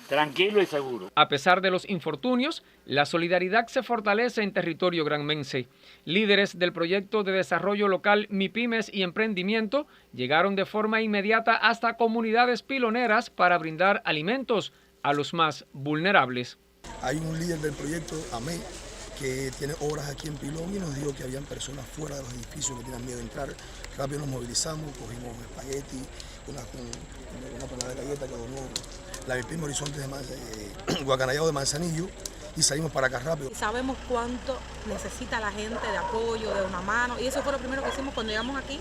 Tranquilo y seguro. A pesar de los infortunios, la solidaridad se fortalece en territorio granmense. Líderes del proyecto de desarrollo local MIPYMES y Emprendimiento llegaron de forma inmediata hasta comunidades piloneras para brindar alimentos a los más vulnerables. Hay un líder del proyecto, AME, que tiene obras aquí en Pilón y nos dijo que habían personas fuera de los edificios que tenían miedo de entrar. Rápido nos movilizamos, cogimos espagueti, una panada de galleta que donó la MIPYMES Horizontes de Guacanayao de Manzanillo, y salimos para acá rápido. Sabemos cuánto necesita la gente de apoyo, de una mano, y eso fue lo primero que hicimos cuando llegamos aquí,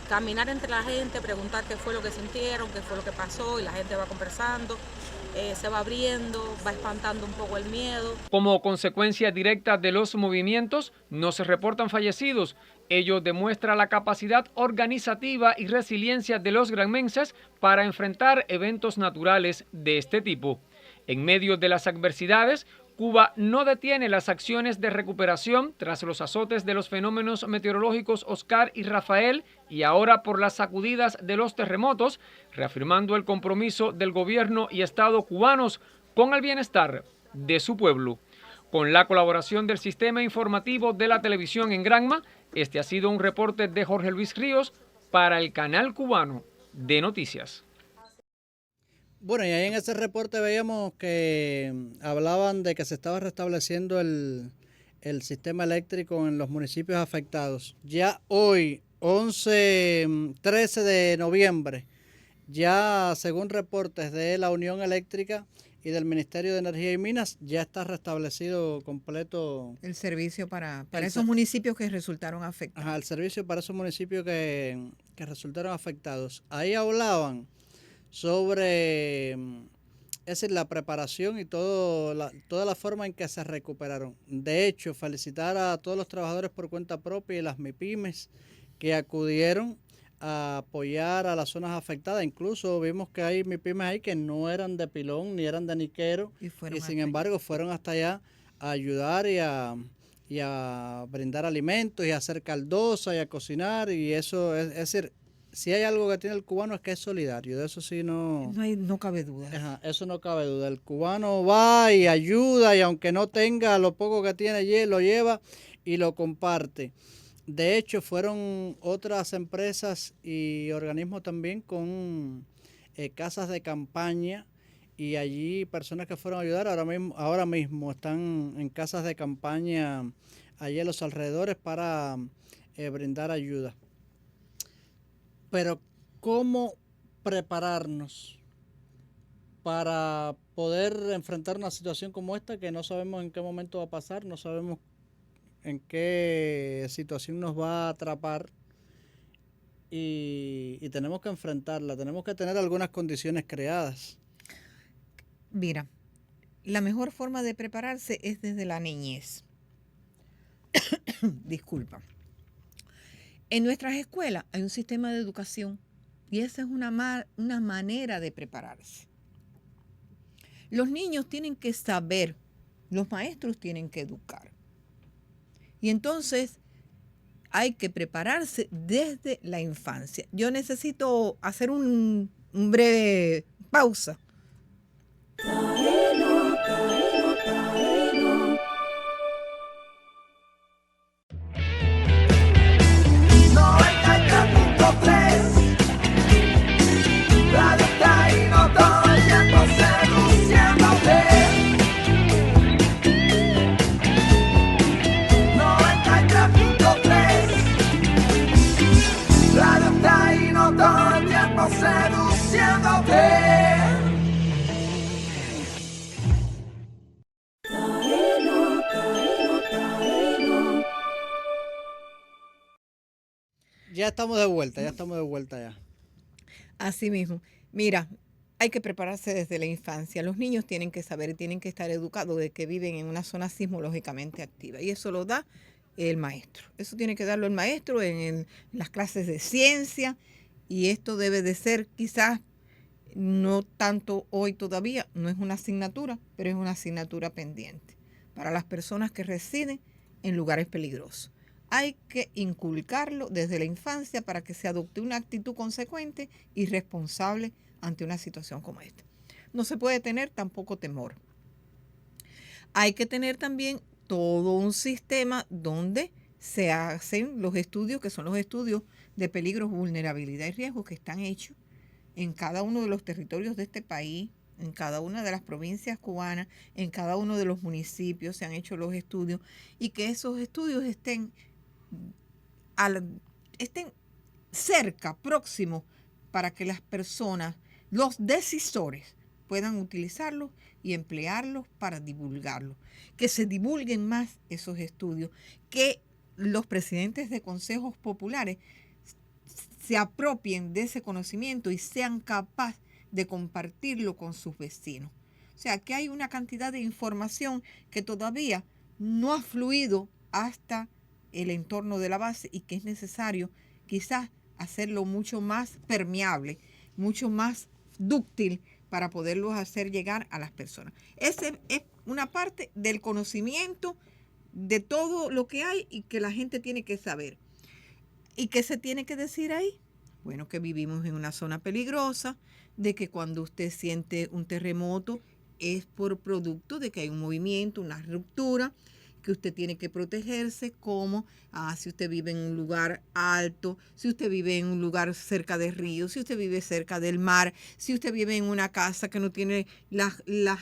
caminar entre la gente, preguntar qué fue lo que sintieron, qué fue lo que pasó, y la gente va conversando, se va abriendo, va espantando un poco el miedo. Como consecuencia directa de los movimientos, no se reportan fallecidos. Ello demuestra la capacidad organizativa y resiliencia de los granmenses para enfrentar eventos naturales de este tipo. En medio de las adversidades, Cuba no detiene las acciones de recuperación tras los azotes de los fenómenos meteorológicos Oscar y Rafael y ahora por las sacudidas de los terremotos, reafirmando el compromiso del gobierno y Estado cubanos con el bienestar de su pueblo. Con la colaboración del Sistema Informativo de la Televisión en Granma, este ha sido un reporte de Jorge Luis Ríos para el Canal Cubano de Noticias. Bueno, y ahí en ese reporte veíamos que hablaban de que se estaba restableciendo el sistema eléctrico en los municipios afectados. Ya hoy, 13 de noviembre, ya según reportes de la Unión Eléctrica y del Ministerio de Energía y Minas, ya está restablecido completo el servicio para esos municipios que resultaron afectados. Ajá, el servicio para esos municipios que resultaron afectados. Ahí hablaban sobre es decir, la preparación y toda la forma en que se recuperaron. De hecho, felicitar a todos los trabajadores por cuenta propia y las MIPYMES que acudieron a apoyar a las zonas afectadas. Incluso vimos que hay MIPYMES ahí que no eran de Pilón ni eran de Niquero y sin embargo fueron hasta allá a ayudar y a brindar alimentos y a hacer caldosa y a cocinar, y eso es decir, si hay algo que tiene el cubano es que es solidario, de eso sí no cabe duda. Ajá, eso no cabe duda. El cubano va y ayuda, y aunque no tenga lo poco que tiene, lo lleva y lo comparte. De hecho, fueron otras empresas y organismos también con casas de campaña, y allí personas que fueron a ayudar ahora mismo están en casas de campaña allí en los alrededores para brindar ayuda. Pero ¿cómo prepararnos para poder enfrentar una situación como esta, que no sabemos en qué momento va a pasar, no sabemos en qué situación nos va a atrapar, y tenemos que enfrentarla, tenemos que tener algunas condiciones creadas? Mira, la mejor forma de prepararse es desde la niñez. Disculpa. En nuestras escuelas hay un sistema de educación y esa es una manera de prepararse. Los niños tienen que saber, los maestros tienen que educar. Y entonces hay que prepararse desde la infancia. Yo necesito hacer un breve pausa. Ya estamos de vuelta ya. Así mismo. Mira, hay que prepararse desde la infancia. Los niños tienen que saber y tienen que estar educados de que viven en una zona sismológicamente activa. Y eso lo da el maestro. Eso tiene que darlo el maestro en las clases de ciencia. Y esto debe de ser quizás, no tanto hoy todavía, no es una asignatura, pero es una asignatura pendiente para las personas que residen en lugares peligrosos. Hay que inculcarlo desde la infancia para que se adopte una actitud consecuente y responsable ante una situación como esta. No se puede tener tampoco temor. Hay que tener también todo un sistema donde se hacen los estudios, que son los estudios de peligro, vulnerabilidad y riesgo, que están hechos en cada uno de los territorios de este país, en cada una de las provincias cubanas, en cada uno de los municipios se han hecho los estudios, y que esos estudios estén cerca, próximos, para que las personas, los decisores, puedan utilizarlos y emplearlos para divulgarlos. Que se divulguen más esos estudios, que los presidentes de consejos populares se apropien de ese conocimiento y sean capaces de compartirlo con sus vecinos. O sea, que hay una cantidad de información que todavía no ha fluido hasta el entorno de la base y que es necesario quizás hacerlo mucho más permeable, mucho más dúctil para poderlos hacer llegar a las personas. Esa es una parte del conocimiento de todo lo que hay y que la gente tiene que saber. ¿Y qué se tiene que decir ahí? Bueno, que vivimos en una zona peligrosa, de que cuando usted siente un terremoto es por producto de que hay un movimiento, una ruptura, que usted tiene que protegerse, como si usted vive en un lugar alto, si usted vive en un lugar cerca de ríos, si usted vive cerca del mar, si usted vive en una casa que no tiene la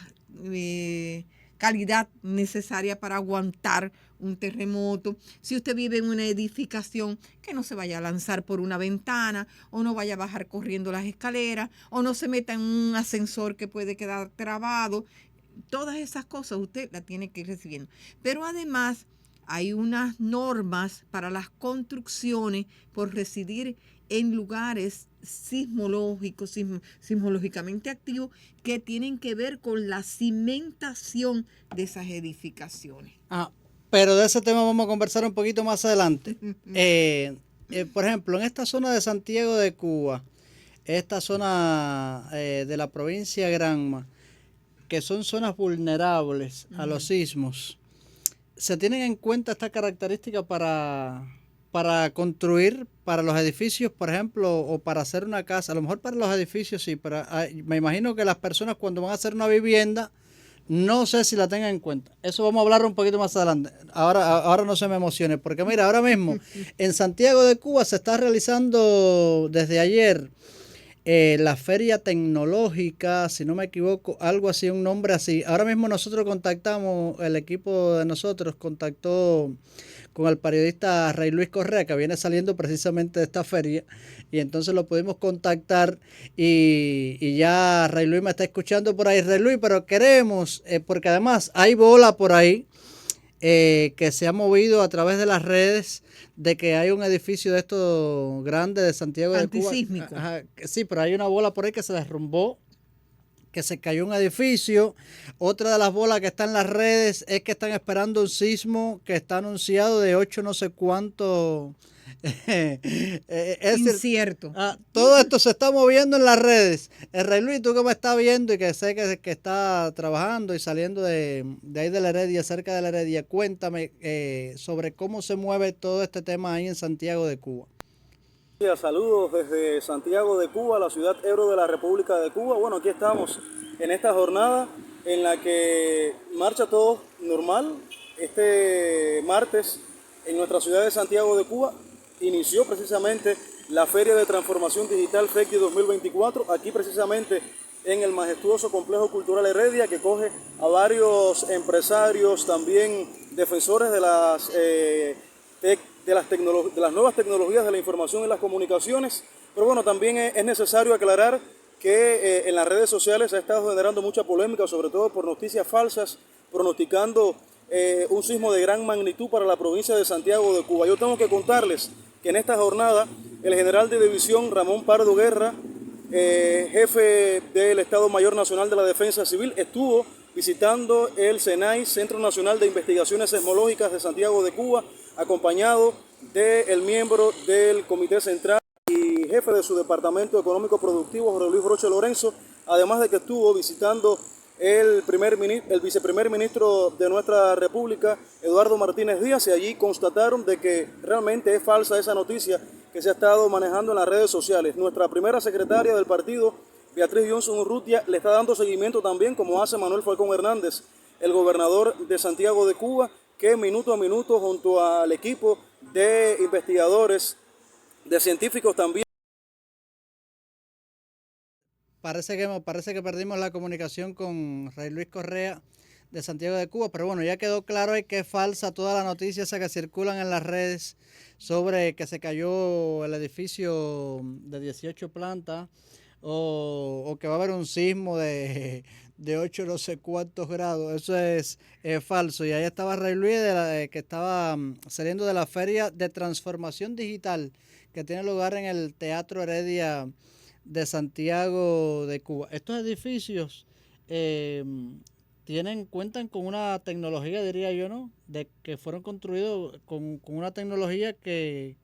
calidad necesaria para aguantar un terremoto, si usted vive en una edificación, que no se vaya a lanzar por una ventana, o no vaya a bajar corriendo las escaleras, o no se meta en un ascensor que puede quedar trabado. Todas esas cosas usted las tiene que ir recibiendo. Pero además hay unas normas para las construcciones por residir en lugares sismológicamente activos que tienen que ver con la cimentación de esas edificaciones. Pero de ese tema vamos a conversar un poquito más adelante. Por ejemplo, en esta zona de Santiago de Cuba, esta zona de la provincia de Granma, que son zonas vulnerables a los sismos, ¿se tienen en cuenta esta característica para construir para los edificios, por ejemplo, o para hacer una casa? A lo mejor para los edificios sí, pero me imagino que las personas cuando van a hacer una vivienda, no sé si la tengan en cuenta. Eso vamos a hablar un poquito más adelante. Ahora no se me emocione, porque mira, ahora mismo en Santiago de Cuba se está realizando desde ayer la feria tecnológica, si no me equivoco, algo así, un nombre así. Ahora mismo nosotros contactamos, el equipo de nosotros contactó con el periodista Rey Luis Correa, que viene saliendo precisamente de esta feria, y entonces lo pudimos contactar y ya Rey Luis me está escuchando por ahí. Rey Luis, pero queremos, porque además hay bola por ahí que se ha movido a través de las redes de que hay un edificio de estos grandes de Santiago de Cuba. Antisísmico. Sí, pero hay una bola por ahí que se derrumbó, que se cayó un edificio. Otra de las bolas que están en las redes es que están esperando un sismo que está anunciado de 8 no sé cuánto. Es incierto. Todo esto se está moviendo en las redes. Rey Luis, tú que me estás viendo y que sé que está trabajando y saliendo de ahí de la Heredia, cerca de la Heredia, cuéntame sobre cómo se mueve todo este tema ahí en Santiago de Cuba. Saludos desde Santiago de Cuba, la ciudad héroe de la República de Cuba. Bueno, aquí estamos en esta jornada en la que marcha todo normal. Este martes en nuestra ciudad de Santiago de Cuba inició precisamente la Feria de Transformación Digital FECDI 2024, aquí precisamente en el majestuoso Complejo Cultural Heredia, que coge a varios empresarios, también defensores de las nuevas tecnologías de la información y las comunicaciones. Pero bueno, también es necesario aclarar que en las redes sociales ha estado generando mucha polémica, sobre todo por noticias falsas, pronosticando un sismo de gran magnitud para la provincia de Santiago de Cuba. Yo tengo que contarles que en esta jornada el general de división Ramón Pardo Guerra, jefe del Estado Mayor Nacional de la Defensa Civil, estuvo visitando el SENAI, Centro Nacional de Investigaciones Sismológicas de Santiago de Cuba, acompañado del miembro del Comité Central y jefe de su Departamento Económico Productivo, Jorge Luis Roche Lorenzo, además de que estuvo visitando el viceprimer ministro de nuestra República, Eduardo Martínez Díaz, y allí constataron de que realmente es falsa esa noticia que se ha estado manejando en las redes sociales. Nuestra primera secretaria del partido, Beatriz Johnson Urrutia, le está dando seguimiento también, como hace Manuel Falcón Hernández, el gobernador de Santiago de Cuba, que minuto a minuto, junto al equipo de investigadores, de científicos también. Parece que perdimos la comunicación con Rey Luis Correa de Santiago de Cuba, pero bueno, ya quedó claro que es falsa toda la noticia esa que circulan en las redes sobre que se cayó el edificio de 18 plantas o que va a haber un sismo de 8 no sé cuántos grados. Eso es falso. Y ahí estaba Rey Luis, que estaba saliendo de la Feria de Transformación Digital que tiene lugar en el Teatro Heredia de Santiago de Cuba. Estos edificios cuentan con una tecnología, diría yo, ¿no? De que fueron construidos con una tecnología que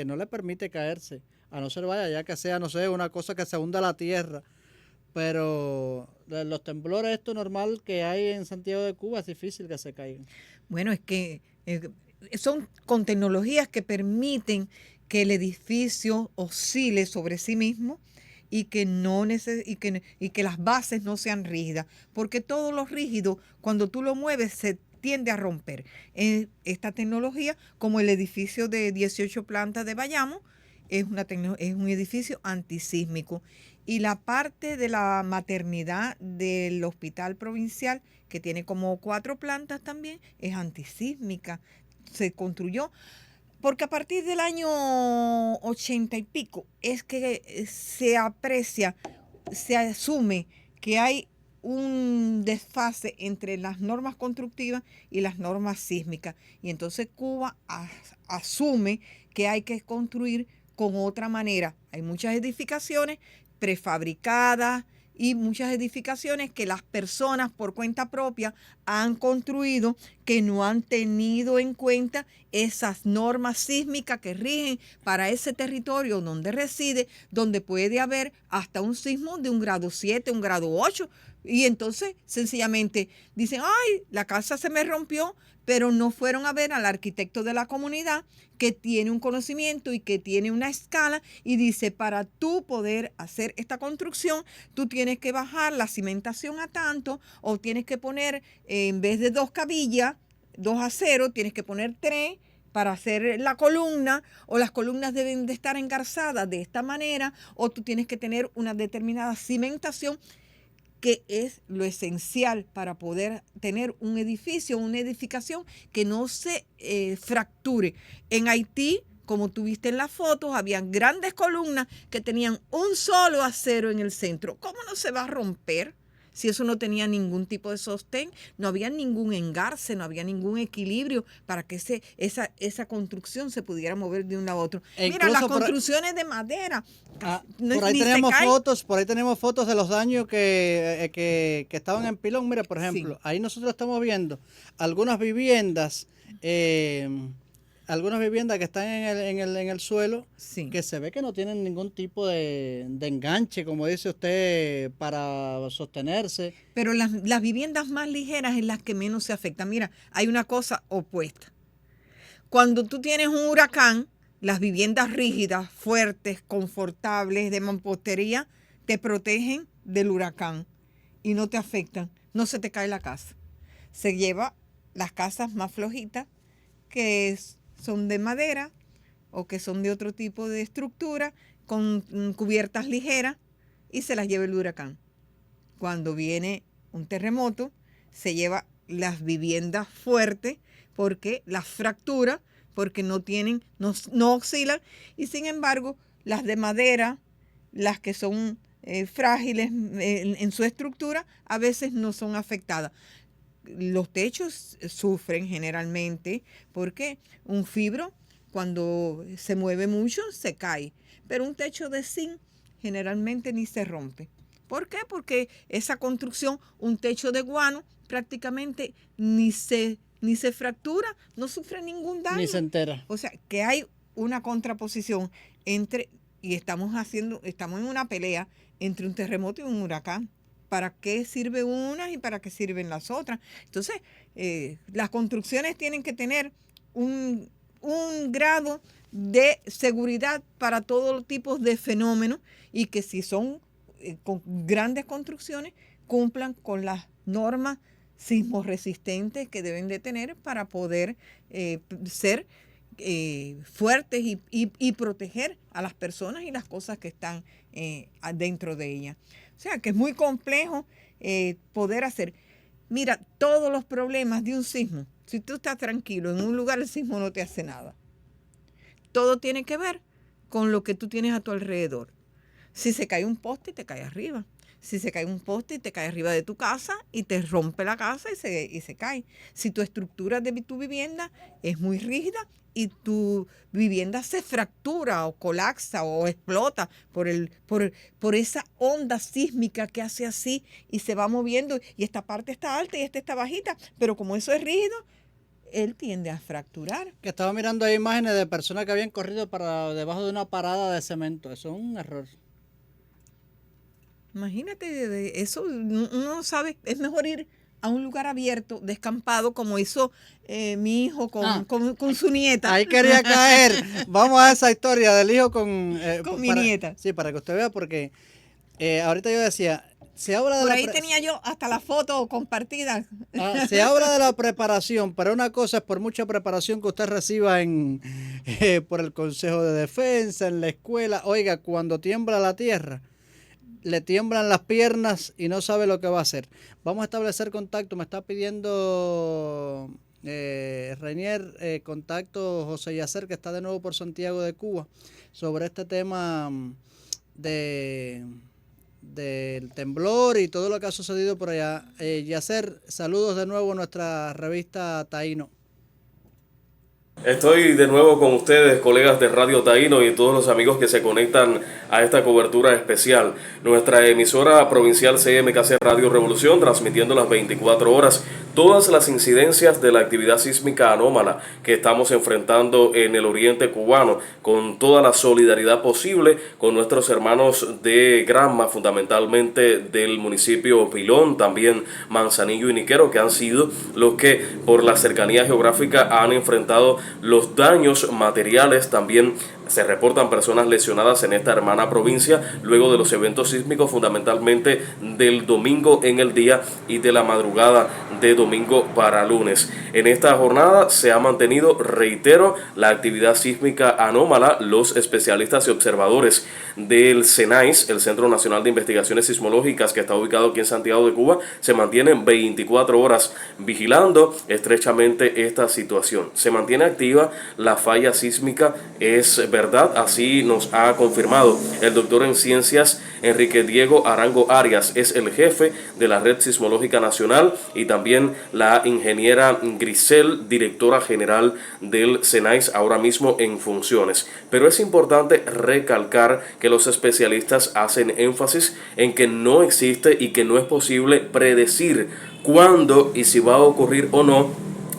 no le permite caerse, a no ser ya que sea, no sé, una cosa que se hunda la tierra. Pero los temblores, esto normal que hay en Santiago de Cuba, es difícil que se caigan. Bueno, es que son con tecnologías que permiten que el edificio oscile sobre sí mismo y que las bases no sean rígidas, porque todo lo rígido, cuando tú lo mueves, se tiende a romper. Esta tecnología, como el edificio de 18 plantas de Bayamo, es un edificio antisísmico. Y la parte de la maternidad del hospital provincial, que tiene como 4 plantas también, es antisísmica. Se construyó porque a partir del año 80 y pico es que se aprecia, se asume que hay un desfase entre las normas constructivas y las normas sísmicas. Y entonces Cuba asume que hay que construir con otra manera. Hay muchas edificaciones prefabricadas y muchas edificaciones que las personas por cuenta propia han construido que no han tenido en cuenta esas normas sísmicas que rigen para ese territorio donde reside, donde puede haber hasta un sismo de un grado 7, un grado 8. Y entonces sencillamente dicen, ay, la casa se me rompió, pero no fueron a ver al arquitecto de la comunidad que tiene un conocimiento y que tiene una escala y dice, para tú poder hacer esta construcción, tú tienes que bajar la cimentación a tanto o tienes que poner, en vez de 2 cabillas, 2 aceros, tienes que poner 3 para hacer la columna, o las columnas deben de estar engarzadas de esta manera, o tú tienes que tener una determinada cimentación, que es lo esencial para poder tener un edificio, una edificación que no se fracture. En Haití, como tuviste en las fotos, habían grandes columnas que tenían un solo acero en el centro. ¿Cómo no se va a romper? Si eso no tenía ningún tipo de sostén, no había ningún engarce, no había ningún equilibrio para que esa construcción se pudiera mover de un lado a otro. Mira, las construcciones de madera. Por ahí tenemos fotos de los daños que estaban en Pilón. Mira, por ejemplo, ahí nosotros estamos viendo algunas viviendas que están en el suelo, que se ve que no tienen ningún tipo de enganche, como dice usted, para sostenerse. Pero las viviendas más ligeras es las que menos se afectan. Mira, hay una cosa opuesta. Cuando tú tienes un huracán, las viviendas rígidas, fuertes, confortables, de mampostería, te protegen del huracán y no te afectan. No se te cae la casa. Se lleva las casas más flojitas, que son de madera o que son de otro tipo de estructura, con cubiertas ligeras, y se las lleva el huracán. Cuando viene un terremoto, se lleva las viviendas fuertes, porque las fractura, porque no oscilan, y sin embargo, las de madera, las que son frágiles en su estructura, a veces no son afectadas. Los techos sufren generalmente porque un fibro, cuando se mueve mucho, se cae. Pero un techo de zinc generalmente ni se rompe. ¿Por qué? Porque esa construcción, un techo de guano, prácticamente ni se fractura, no sufre ningún daño. Ni se entera. O sea, que hay una contraposición y estamos en una pelea entre un terremoto y un huracán. ¿Para qué sirve unas y para qué sirven las otras? Entonces, las construcciones tienen que tener un grado de seguridad para todos tipos de fenómenos, y que si son con grandes construcciones, cumplan con las normas sismorresistentes que deben de tener para poder ser fuertes y proteger a las personas y las cosas que están dentro de ellas. O sea, que es muy complejo poder hacer. Mira, todos los problemas de un sismo, si tú estás tranquilo en un lugar, el sismo no te hace nada. Todo tiene que ver con lo que tú tienes a tu alrededor. Si se cae un poste, te cae arriba. Si se cae un poste, te cae arriba de tu casa y te rompe la casa y se cae. Si tu estructura de tu vivienda es muy rígida y tu vivienda se fractura o colapsa o explota por esa onda sísmica que hace así y se va moviendo, y esta parte está alta y esta está bajita, pero como eso es rígido, él tiende a fracturar. Que estaba mirando ahí imágenes de personas que habían corrido para debajo de una parada de cemento. Eso es un error. Imagínate, eso uno no sabe. Es mejor ir a un lugar abierto, descampado, como hizo mi hijo con su nieta. Ahí quería caer. Vamos a esa historia del hijo con mi nieta. Sí, para que usted vea, porque ahorita yo decía, se habla de por ahí tenía yo hasta la foto compartida. Se habla de la preparación, pero una cosa es por mucha preparación que usted reciba por el Consejo de Defensa, en la escuela. Oiga, cuando tiembla la tierra, le tiemblan las piernas y no sabe lo que va a hacer. Vamos a establecer contacto. Me está pidiendo Reinier contacto José Yacer, que está de nuevo por Santiago de Cuba, sobre este tema de del temblor y todo lo que ha sucedido por allá. Yacer, saludos de nuevo a nuestra revista Taíno. Estoy de nuevo con ustedes, colegas de Radio Taíno y todos los amigos que se conectan a esta cobertura especial. Nuestra emisora provincial CMKC Radio Revolución, transmitiendo las 24 horas todas las incidencias de la actividad sísmica anómala que estamos enfrentando en el oriente cubano, con toda la solidaridad posible con nuestros hermanos de Granma, fundamentalmente del municipio Pilón, también Manzanillo y Niquero, que han sido los que por la cercanía geográfica han enfrentado los daños materiales. También se reportan personas lesionadas en esta hermana provincia luego de los eventos sísmicos, fundamentalmente del domingo en el día y de la madrugada de domingo para lunes. En esta jornada se ha mantenido, reitero, la actividad sísmica anómala. Los especialistas y observadores del CENAIS, el Centro Nacional de Investigaciones Sismológicas, que está ubicado aquí en Santiago de Cuba, se mantienen 24 horas vigilando estrechamente esta situación. Se mantiene activa la falla sísmica, es verdad, así nos ha confirmado el doctor en ciencias Enrique Diego Arango Arias, es el jefe de la Red Sismológica Nacional, y también la ingeniera Grisel, directora general del CENAIS, ahora mismo en funciones. Pero es importante recalcar que los especialistas hacen énfasis en que no existe y que no es posible predecir cuándo y si va a ocurrir o no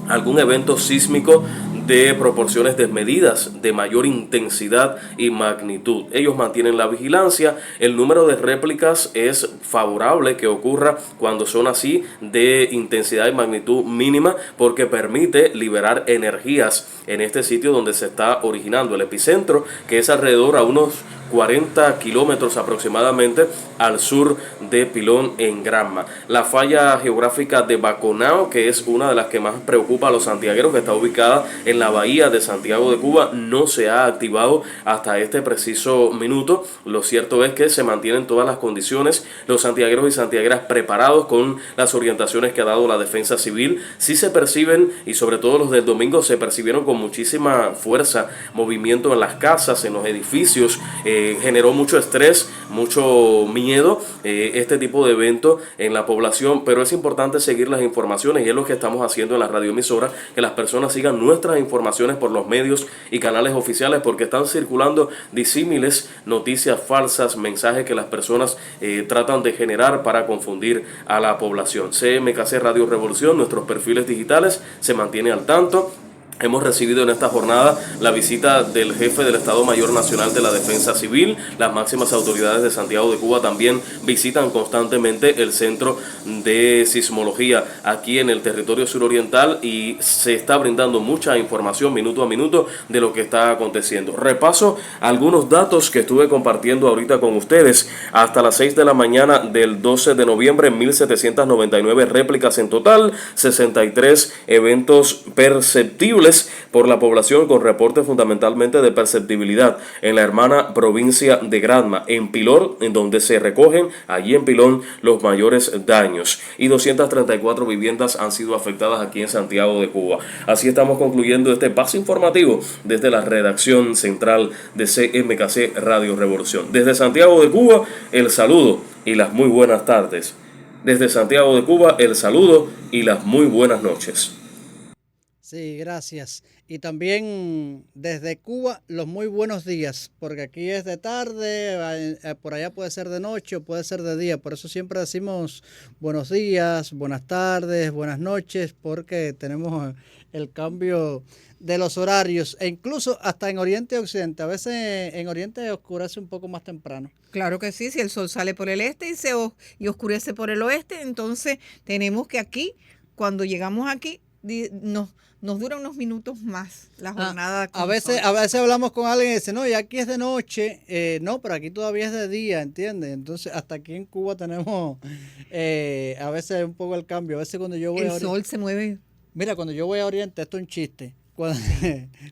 algún evento sísmico de proporciones desmedidas, de mayor intensidad y magnitud. Ellos mantienen la vigilancia. El número de réplicas es favorable que ocurra cuando son así de intensidad y magnitud mínima, porque permite liberar energías en este sitio donde se está originando el epicentro, que es alrededor a unos 40 kilómetros aproximadamente al sur de Pilón, en Granma. La falla geográfica de Baconao, que es una de las que más preocupa a los santiagueros, que está ubicada en la bahía de Santiago de Cuba, no se ha activado hasta este preciso minuto. Lo cierto es que se mantienen todas las condiciones, los santiagueros y santiagueras preparados con las orientaciones que ha dado la defensa civil. Sí se perciben, y sobre todo los del domingo se percibieron con muchísima fuerza, movimiento en las casas, en los edificios. Generó mucho estrés, mucho miedo este tipo de evento en la población, pero es importante seguir las informaciones, y es lo que estamos haciendo en la radioemisora, que las personas sigan nuestras informaciones por los medios y canales oficiales, porque están circulando disímiles noticias falsas, mensajes que las personas tratan de generar para confundir a la población. CMKC Radio Revolución, nuestros perfiles digitales, se mantiene al tanto. Hemos recibido en esta jornada la visita del jefe del Estado Mayor Nacional de la Defensa Civil. Las máximas autoridades de Santiago de Cuba también visitan constantemente el Centro de Sismología aquí en el territorio suroriental, y se está brindando mucha información minuto a minuto de lo que está aconteciendo. Repaso algunos datos que estuve compartiendo ahorita con ustedes. Hasta las 6 de la mañana del 12 de noviembre, 1.799 réplicas en total, 63 eventos perceptibles por la población, con reporte fundamentalmente de perceptibilidad en la hermana provincia de Granma, en Pilón, en donde se recogen allí en Pilón los mayores daños, y 234 viviendas han sido afectadas aquí en Santiago de Cuba. Así estamos concluyendo este paso informativo desde la redacción central de CMKC Radio Revolución. Desde Santiago de Cuba, el saludo y las muy buenas tardes. Desde Santiago de Cuba, el saludo y las muy buenas noches. Sí, gracias. Y también desde Cuba, los muy buenos días, porque aquí es de tarde, por allá puede ser de noche o puede ser de día. Por eso siempre decimos buenos días, buenas tardes, buenas noches, porque tenemos el cambio de los horarios, e incluso hasta en Oriente y Occidente. A veces en Oriente oscurece un poco más temprano. Claro que sí, si el sol sale por el este y oscurece por el oeste, entonces tenemos que aquí, cuando llegamos aquí, nos dura unos minutos más la jornada. A veces hablamos con alguien y dice, no, y aquí es de noche. No, pero aquí todavía es de día, ¿entiendes? Entonces, hasta aquí en Cuba tenemos a veces un poco el cambio. A veces cuando yo voy el sol se mueve. Mira, cuando yo voy a Oriente, esto es un chiste.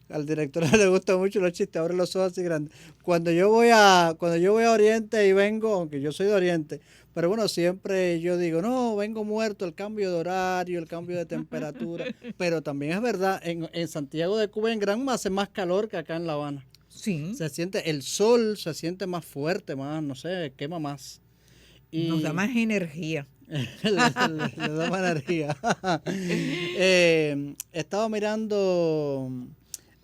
Al director le gustan mucho los chistes, abre los ojos así grandes. Cuando yo voy a Oriente y vengo, aunque yo soy de Oriente, pero bueno, siempre yo digo, no, vengo muerto, el cambio de horario, el cambio de temperatura. Pero también es verdad, en Santiago de Cuba, en Granma, hace más calor que acá en La Habana. Sí. Se siente el sol, se siente más fuerte, más, no sé, quema más. Nos da más energía. le da más energía. Estaba mirando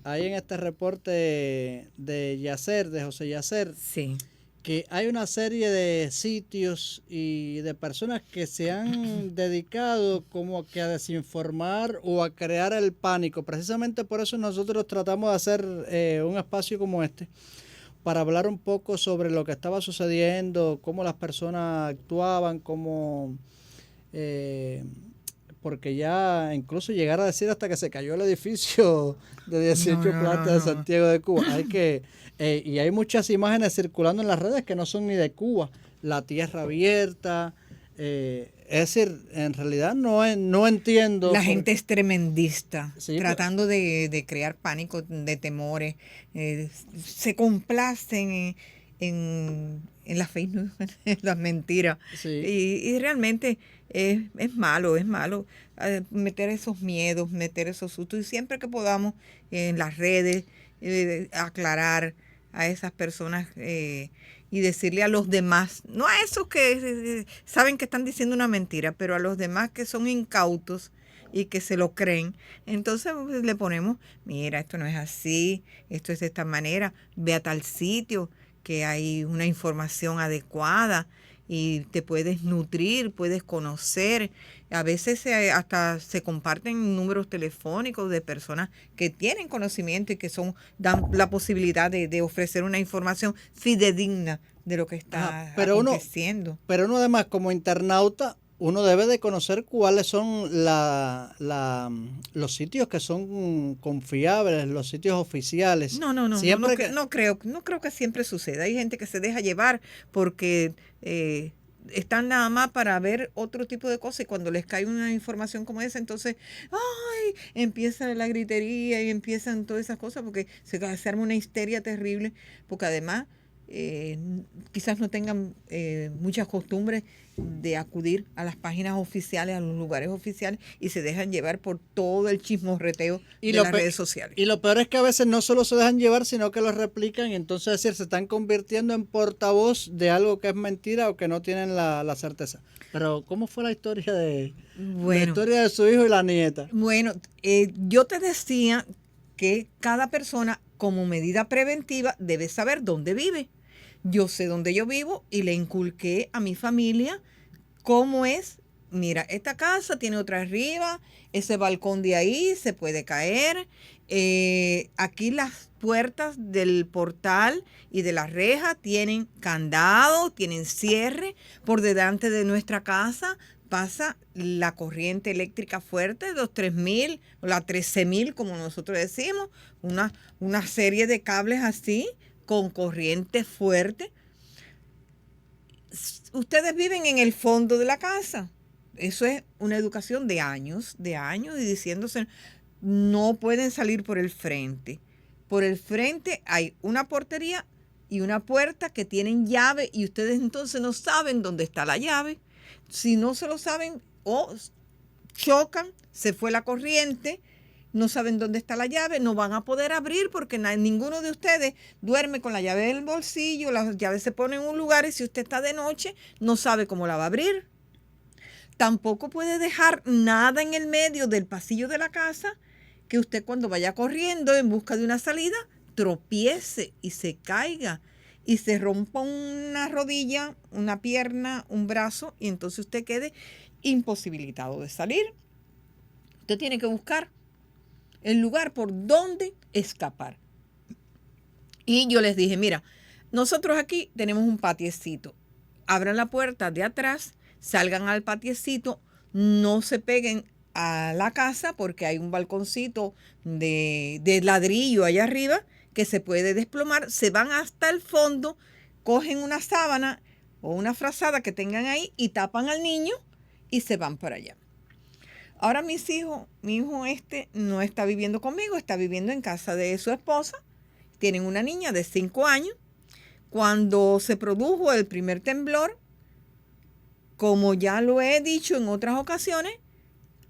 ahí en este reporte de Yacer, de José Yacer, sí, que hay una serie de sitios y de personas que se han dedicado como que a desinformar o a crear el pánico. Precisamente por eso nosotros tratamos de hacer un espacio como este, para hablar un poco sobre lo que estaba sucediendo, cómo las personas actuaban, cómo... porque ya incluso llegar a decir hasta que se cayó el edificio de 18 plantas de Santiago de Cuba. Hay que y hay muchas imágenes circulando en las redes que no son ni de Cuba. La tierra abierta. Es decir, en realidad no entiendo. La gente es tremendista, sí, tratando de crear pánico, de temores. Se complacen en las fake news, en las mentiras. Sí. Y realmente es malo meter esos miedos, meter esos sustos. Y siempre que podamos en las redes aclarar a esas personas y decirle a los demás, no a esos que saben que están diciendo una mentira, pero a los demás que son incautos y que se lo creen, entonces le ponemos, mira, esto no es así, esto es de esta manera, ve a tal sitio que hay una información adecuada y te puedes nutrir, puedes conocer. A veces hasta se comparten números telefónicos de personas que tienen conocimiento y que dan la posibilidad de ofrecer una información fidedigna de lo que está aconteciendo. Pero uno además como internauta, uno debe de conocer cuáles son los sitios que son confiables, los sitios oficiales. No creo que siempre suceda. Hay gente que se deja llevar porque están nada más para ver otro tipo de cosas y cuando les cae una información como esa, entonces, empieza la gritería y empiezan todas esas cosas porque se arma una histeria terrible, porque además quizás no tengan muchas costumbres de acudir a las páginas oficiales, a los lugares oficiales y se dejan llevar por todo el chismorreteo de las redes sociales. Y lo peor es que a veces no solo se dejan llevar, sino que lo replican y entonces es decir, se están convirtiendo en portavoz de algo que es mentira o que no tienen la certeza. Pero ¿cómo fue la historia la historia de su hijo y la nieta? Bueno, yo te decía que cada persona como medida preventiva debe saber dónde vive. Yo sé dónde yo vivo y le inculqué a mi familia cómo es. Mira, esta casa tiene otra arriba, ese balcón de ahí se puede caer. Aquí las puertas del portal y de la reja tienen candado, tienen cierre. Por delante de nuestra casa pasa la corriente eléctrica fuerte, los 3.000, la 13.000, como nosotros decimos, una serie de cables así, con corriente fuerte. Ustedes viven en el fondo de la casa. Eso es una educación de años y diciéndose, no pueden salir por el frente. Por el frente hay una portería y una puerta que tienen llave y ustedes entonces no saben dónde está la llave. Si no se lo saben o chocan, se fue la corriente, no saben dónde está la llave, no van a poder abrir porque ninguno de ustedes duerme con la llave en el bolsillo, la llave se pone en un lugar y si usted está de noche no sabe cómo la va a abrir. Tampoco puede dejar nada en el medio del pasillo de la casa que usted cuando vaya corriendo en busca de una salida tropiece y se caiga y se rompa una rodilla, una pierna, un brazo y entonces usted quede imposibilitado de salir. Usted tiene que buscar el lugar por donde escapar. Y yo les dije, mira, nosotros aquí tenemos un patiecito. Abran la puerta de atrás, salgan al patiecito, no se peguen a la casa porque hay un balconcito de ladrillo allá arriba que se puede desplomar. Se van hasta el fondo, cogen una sábana o una frazada que tengan ahí y tapan al niño y se van para allá. Ahora mi hijo no está viviendo conmigo, está viviendo en casa de su esposa. Tienen una niña de 5 años. Cuando se produjo el primer temblor, como ya lo he dicho en otras ocasiones,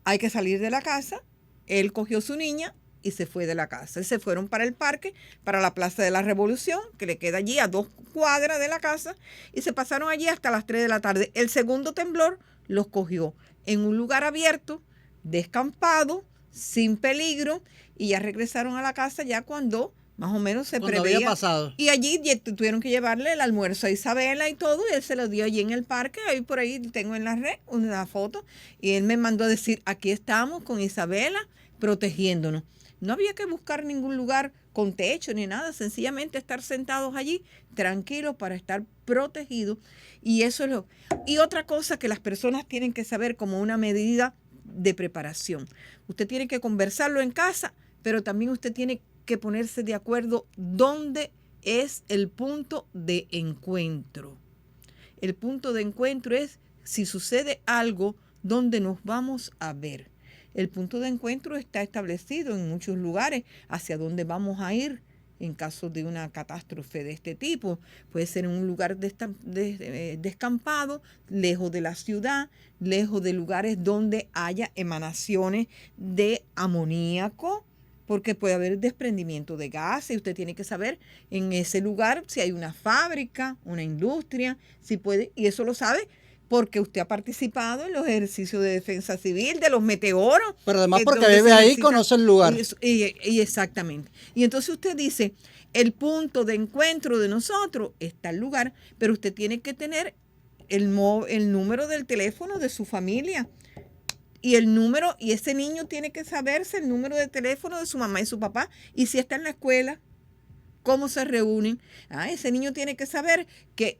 hay que salir de la casa. Él cogió su niña y se fue de la casa. Y se fueron para el parque, para la Plaza de la Revolución, que le queda allí a 2 cuadras de la casa, y se pasaron allí hasta las 3 de la tarde. El segundo temblor los cogió en un lugar abierto, descampado, sin peligro, y ya regresaron a la casa ya cuando más o menos se Cuando preveía. había pasado. Y allí tuvieron que llevarle el almuerzo a Isabela y todo, y él se lo dio allí en el parque. Ahí por ahí tengo en la red una foto, y él me mandó a decir, aquí estamos con Isabela protegiéndonos. No había que buscar ningún lugar con techo ni nada, sencillamente estar sentados allí, tranquilos, para estar protegidos. Y eso es lo. Y otra cosa que las personas tienen que saber como una medida de preparación. Usted tiene que conversarlo en casa, pero también usted tiene que ponerse de acuerdo dónde es el punto de encuentro. El punto de encuentro es si sucede algo, dónde nos vamos a ver. El punto de encuentro está establecido en muchos lugares hacia dónde vamos a ir en caso de una catástrofe de este tipo. Puede ser en un lugar descampado, lejos de la ciudad, lejos de lugares donde haya emanaciones de amoníaco, porque puede haber desprendimiento de gases. Usted tiene que saber en ese lugar si hay una fábrica, una industria, si puede, y eso lo sabe porque usted ha participado en los ejercicios de defensa civil, de los meteoros. Pero además porque vive ahí, conoce el lugar. Y exactamente. Y entonces usted dice, el punto de encuentro de nosotros está el lugar, pero usted tiene que tener el número del teléfono de su familia. Y ese niño tiene que saberse el número de teléfono de su mamá y su papá. Y si está en la escuela, cómo se reúnen. Ese niño tiene que saber que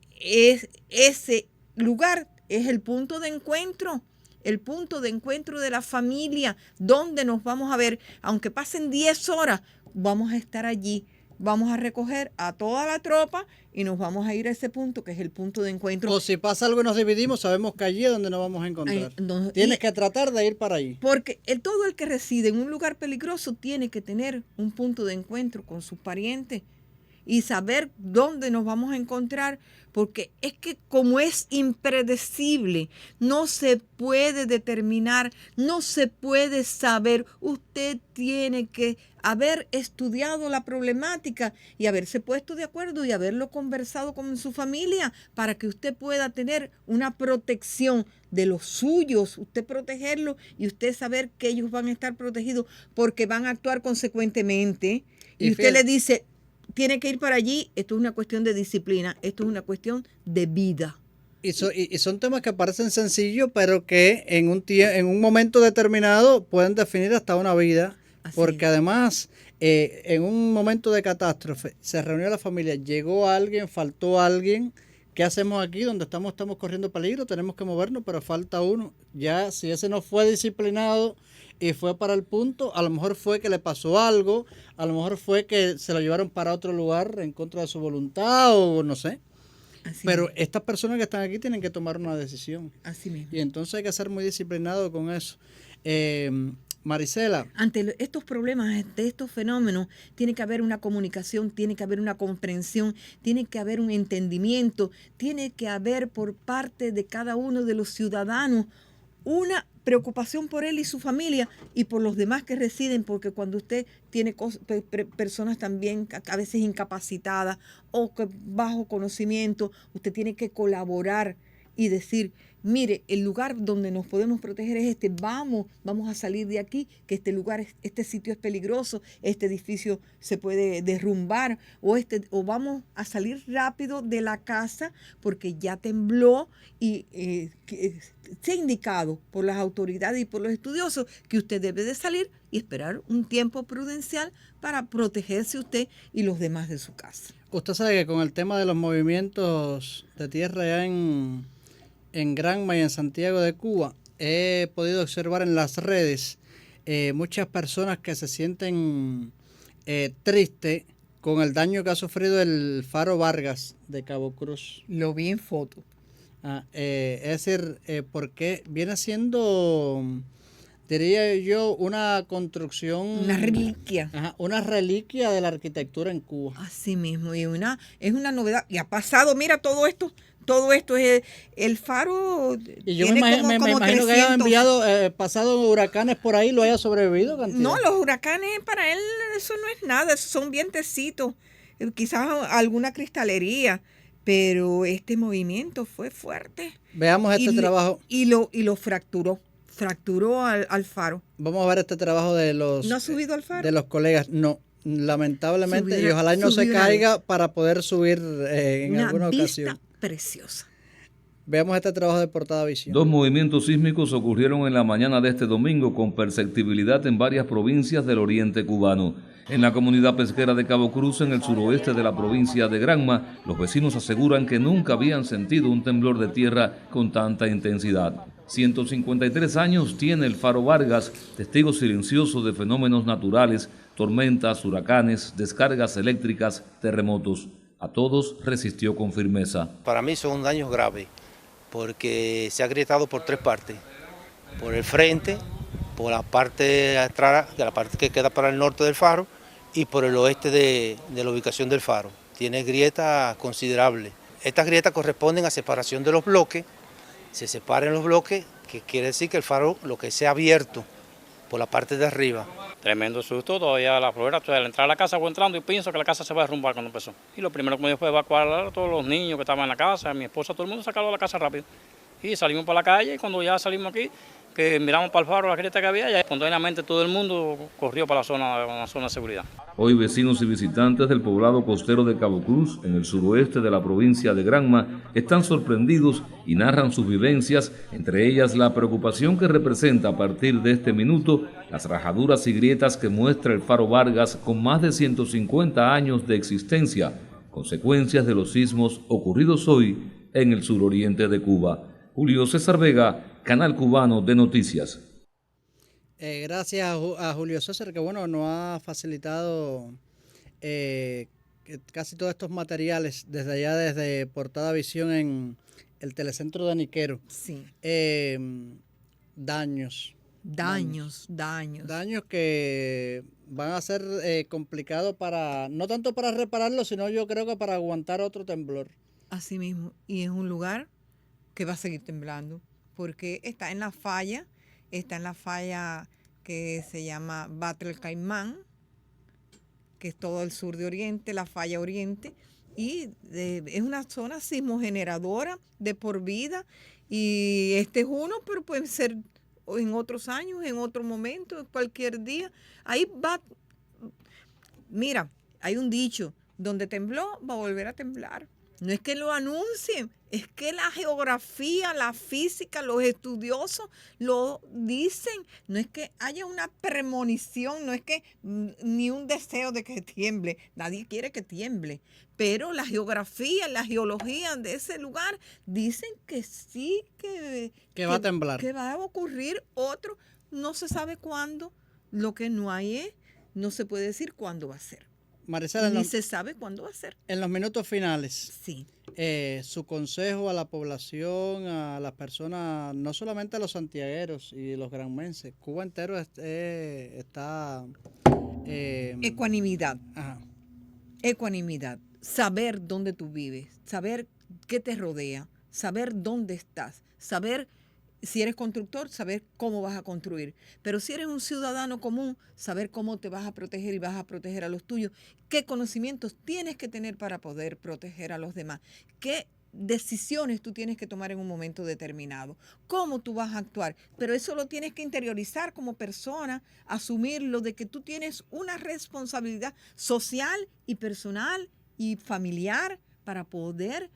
ese lugar es el punto de encuentro de la familia, donde nos vamos a ver. Aunque pasen 10 horas, vamos a estar allí. Vamos a recoger a toda la tropa y nos vamos a ir a ese punto que es el punto de encuentro. O si pasa algo y nos dividimos, sabemos que allí es donde nos vamos a encontrar. Tienes que tratar de ir para allí. Porque todo el que reside en un lugar peligroso tiene que tener un punto de encuentro con sus parientes y saber dónde nos vamos a encontrar, porque es que como es impredecible, no se puede determinar, no se puede saber. Usted tiene que haber estudiado la problemática y haberse puesto de acuerdo y haberlo conversado con su familia para que usted pueda tener una protección de los suyos, usted protegerlos y usted saber que ellos van a estar protegidos porque van a actuar consecuentemente. Y usted le dice, tiene que ir para allí. Esto es una cuestión de disciplina, esto es una cuestión de vida. Y son temas que parecen sencillos, pero que en un momento determinado pueden definir hasta una vida. Así porque es. Además, en un momento de catástrofe, se reunió la familia, llegó alguien, faltó alguien. ¿Qué hacemos aquí? Donde estamos corriendo peligro, tenemos que movernos, pero falta uno. Ya, si ese no fue disciplinado y fue para el punto, a lo mejor fue que le pasó algo, a lo mejor fue que se lo llevaron para otro lugar en contra de su voluntad o no sé. Así pero mismo. Estas personas que están aquí tienen que tomar una decisión. Así mismo. Y entonces hay que ser muy disciplinado con eso. Marisela. Ante estos problemas, de estos fenómenos, tiene que haber una comunicación, tiene que haber una comprensión, tiene que haber un entendimiento, tiene que haber por parte de cada uno de los ciudadanos una preocupación por él y su familia y por los demás que residen, porque cuando usted tiene personas también a veces incapacitadas o bajo conocimiento, usted tiene que colaborar y decir, mire, el lugar donde nos podemos proteger es este, vamos a salir de aquí, que este sitio es peligroso, este edificio se puede derrumbar, o vamos a salir rápido de la casa porque ya tembló y se ha indicado por las autoridades y por los estudiosos que usted debe de salir y esperar un tiempo prudencial para protegerse usted y los demás de su casa. Usted sabe que con el tema de los movimientos de tierra ya en Granma y en Santiago de Cuba, he podido observar en las redes muchas personas que se sienten tristes con el daño que ha sufrido el Faro Vargas de Cabo Cruz. Lo vi en foto. Es decir, porque viene siendo diría yo, una construcción... Una reliquia. Ajá, una reliquia de la arquitectura en Cuba. Así mismo, y es una novedad. Y ha pasado, mira, todo esto es el faro. Y yo me imagino que hayan enviado, pasado huracanes por ahí, lo haya sobrevivido. ¿Cantidad? No, los huracanes para él eso no es nada, son vientecitos, quizás alguna cristalería, pero este movimiento fue fuerte. Veamos este trabajo. Y lo fracturó al faro. Vamos a ver este trabajo de los... ¿No ha subido al faro? De los colegas, no. Lamentablemente, y ojalá no se caiga para poder subir en alguna ocasión. Preciosa. Veamos este trabajo de Portada Visión. 2 movimientos sísmicos ocurrieron en la mañana de este domingo con perceptibilidad en varias provincias del oriente cubano. En la comunidad pesquera de Cabo Cruz, en el suroeste de la provincia de Granma, los vecinos aseguran que nunca habían sentido un temblor de tierra con tanta intensidad. 153 años tiene el Faro Vargas, testigo silencioso de fenómenos naturales, tormentas, huracanes, descargas eléctricas, terremotos. A todos resistió con firmeza. Para mí son daños graves, porque se ha agrietado por 3 partes. Por el frente, por la parte atrás, la parte que queda para el norte del faro, y por el oeste de la ubicación del faro. Tiene grietas considerables. Estas grietas corresponden a separación de los bloques. Se separan los bloques, que quiere decir que el faro, lo que sea abierto por la parte de arriba. Tremendo susto, todavía la florera, al entrar a la casa fue entrando y pienso que la casa se va a derrumbar cuando empezó. Y lo primero que me dio fue evacuar a todos los niños que estaban en la casa, a mi esposa, todo el mundo sacarlo de la casa rápido. Y salimos para la calle y cuando ya salimos aquí, que miramos para el faro la grieta que había, ya espontáneamente todo el mundo corrió para la zona de seguridad. Hoy vecinos y visitantes del poblado costero de Cabo Cruz, en el suroeste de la provincia de Granma, están sorprendidos y narran sus vivencias, entre ellas la preocupación que representa a partir de este minuto las rajaduras y grietas que muestra el Faro Vargas con más de 150 años de existencia, consecuencias de los sismos ocurridos hoy en el suroriente de Cuba. Julio César Vega, Canal Cubano de Noticias. Gracias a Julio César, que bueno, nos ha facilitado casi todos estos materiales desde allá, desde Portada Visión en el telecentro de Niquero. Sí. Daños que van a ser complicados para, no tanto para repararlos, sino yo creo que para aguantar otro temblor. Así mismo, y es un lugar que va a seguir temblando, porque está en la falla que se llama Batre el Caimán, que es todo el sur de Oriente, la falla Oriente, y es una zona sismogeneradora de por vida, y este es uno, pero puede ser en otros años, en otro momento, cualquier día. Ahí va, mira, hay un dicho, donde tembló va a volver a temblar. No es que lo anuncien, es que la geografía, la física, los estudiosos lo dicen. No es que haya una premonición, no es que ni un deseo de que tiemble. Nadie quiere que tiemble. Pero la geografía, la geología de ese lugar dicen que sí, que va a temblar. Que va a ocurrir otro. No se sabe cuándo. Lo que no hay es, no se puede decir cuándo va a ser. Maricela, ni se sabe cuándo va a ser. En los minutos finales, sí. Su consejo a la población, a las personas, no solamente a los santiagueros y los granmenses, Cuba entero está... Ecuanimidad. Ajá. Ecuanimidad. Saber dónde tú vives, saber qué te rodea, saber dónde estás, saber... Si eres constructor, saber cómo vas a construir. Pero si eres un ciudadano común, saber cómo te vas a proteger y vas a proteger a los tuyos. ¿Qué conocimientos tienes que tener para poder proteger a los demás? ¿Qué decisiones tú tienes que tomar en un momento determinado? ¿Cómo tú vas a actuar? Pero eso lo tienes que interiorizar como persona, asumirlo de que tú tienes una responsabilidad social y personal y familiar para poder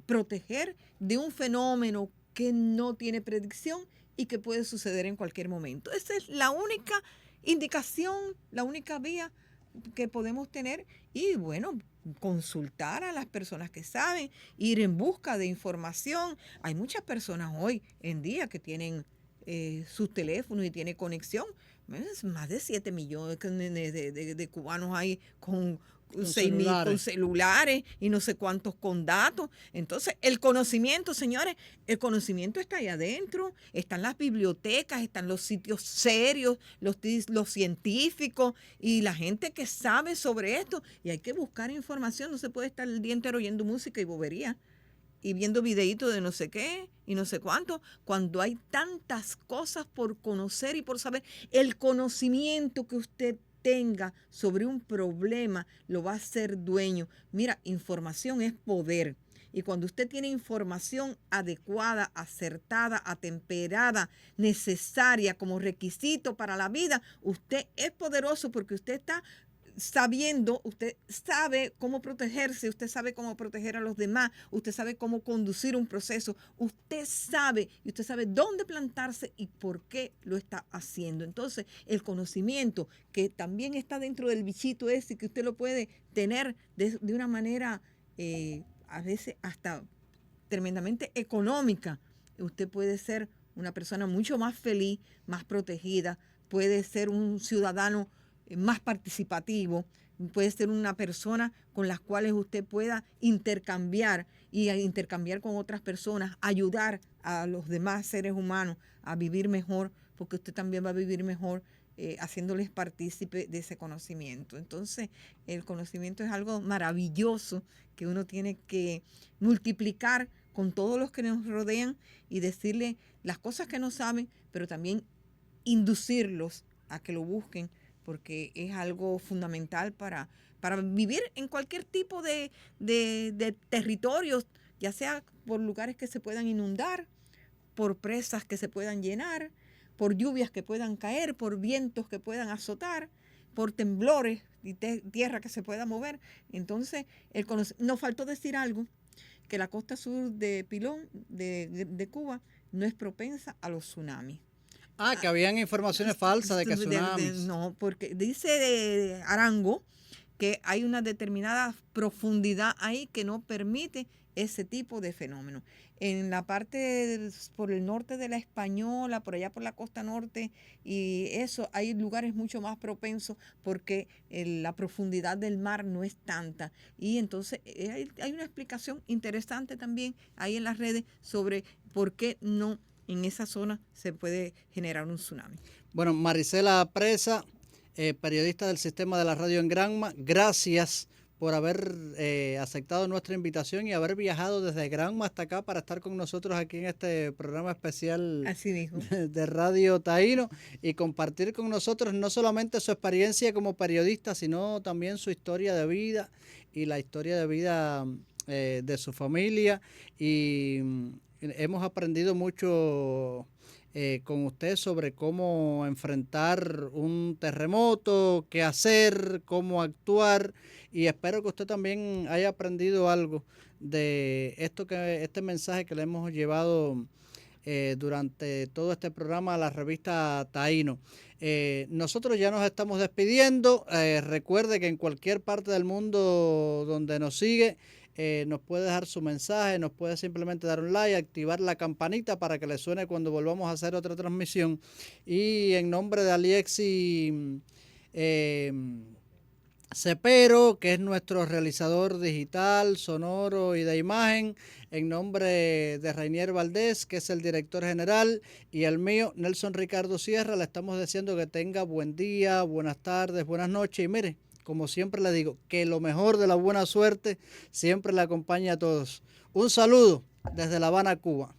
proteger de un fenómeno que no tiene predicción y que puede suceder en cualquier momento. Esa es la única indicación, la única vía que podemos tener y, bueno, consultar a las personas que saben, ir en busca de información. Hay muchas personas hoy en día que tienen sus teléfonos y tienen conexión. Más de 7 millones de cubanos hay con con celulares y no sé cuántos con datos. Entonces, el conocimiento, señores, el conocimiento está ahí adentro, están las bibliotecas, están los sitios serios, los científicos y la gente que sabe sobre esto. Y hay que buscar información, no se puede estar el día entero oyendo música y bobería y viendo videitos de no sé qué y no sé cuánto, cuando hay tantas cosas por conocer y por saber. El conocimiento que usted tenga sobre un problema lo va a hacer dueño. Mira, información es poder. Y cuando usted tiene información adecuada, acertada, atemperada, necesaria como requisito para la vida, usted es poderoso porque usted está sabiendo, usted sabe cómo protegerse, usted sabe cómo proteger a los demás, usted sabe cómo conducir un proceso, usted sabe dónde plantarse y por qué lo está haciendo. Entonces, el conocimiento que también está dentro del bichito ese, que usted lo puede tener de una manera a veces hasta tremendamente económica, usted puede ser una persona mucho más feliz, más protegida, puede ser un ciudadano más participativo, puede ser una persona con las cuales usted pueda intercambiar y intercambiar con otras personas, ayudar a los demás seres humanos a vivir mejor, porque usted también va a vivir mejor haciéndoles partícipe de ese conocimiento. Entonces, el conocimiento es algo maravilloso que uno tiene que multiplicar con todos los que nos rodean y decirle las cosas que no saben, pero también inducirlos a que lo busquen, porque es algo fundamental para vivir en cualquier tipo de territorios, ya sea por lugares que se puedan inundar, por presas que se puedan llenar, por lluvias que puedan caer, por vientos que puedan azotar, por temblores y tierra que se pueda mover. Entonces, nos faltó decir algo, que la costa sur de Pilón, de Cuba, no es propensa a los tsunamis. Que habían informaciones falsas de que tsunamis. No, porque dice Arango que hay una determinada profundidad ahí que no permite ese tipo de fenómeno. En la parte por el norte de la Española, por allá por la costa norte, y eso, hay lugares mucho más propensos porque la profundidad del mar no es tanta. Y entonces hay una explicación interesante también ahí en las redes sobre por qué no en esa zona se puede generar un tsunami. Bueno, Marisela Presa, periodista del Sistema de la Radio en Granma, gracias por haber aceptado nuestra invitación y haber viajado desde Granma hasta acá para estar con nosotros aquí en este programa especial de Radio Taíno y compartir con nosotros no solamente su experiencia como periodista, sino también su historia de vida y la historia de vida de su familia. Y hemos aprendido mucho con usted sobre cómo enfrentar un terremoto, qué hacer, cómo actuar, y espero que usted también haya aprendido algo de este mensaje que le hemos llevado durante todo este programa a la revista Taíno. Nosotros ya nos estamos despidiendo. Recuerde que en cualquier parte del mundo donde nos sigue, nos puede dejar su mensaje, nos puede simplemente dar un like, activar la campanita para que le suene cuando volvamos a hacer otra transmisión. Y en nombre de Aliexi Cepero, que es nuestro realizador digital, sonoro y de imagen, en nombre de Rainier Valdés, que es el director general, y el mío, Nelson Ricardo Sierra, le estamos deseando que tenga buen día, buenas tardes, buenas noches, y mire, como siempre le digo, que lo mejor de la buena suerte siempre le acompañe a todos. Un saludo desde La Habana, Cuba.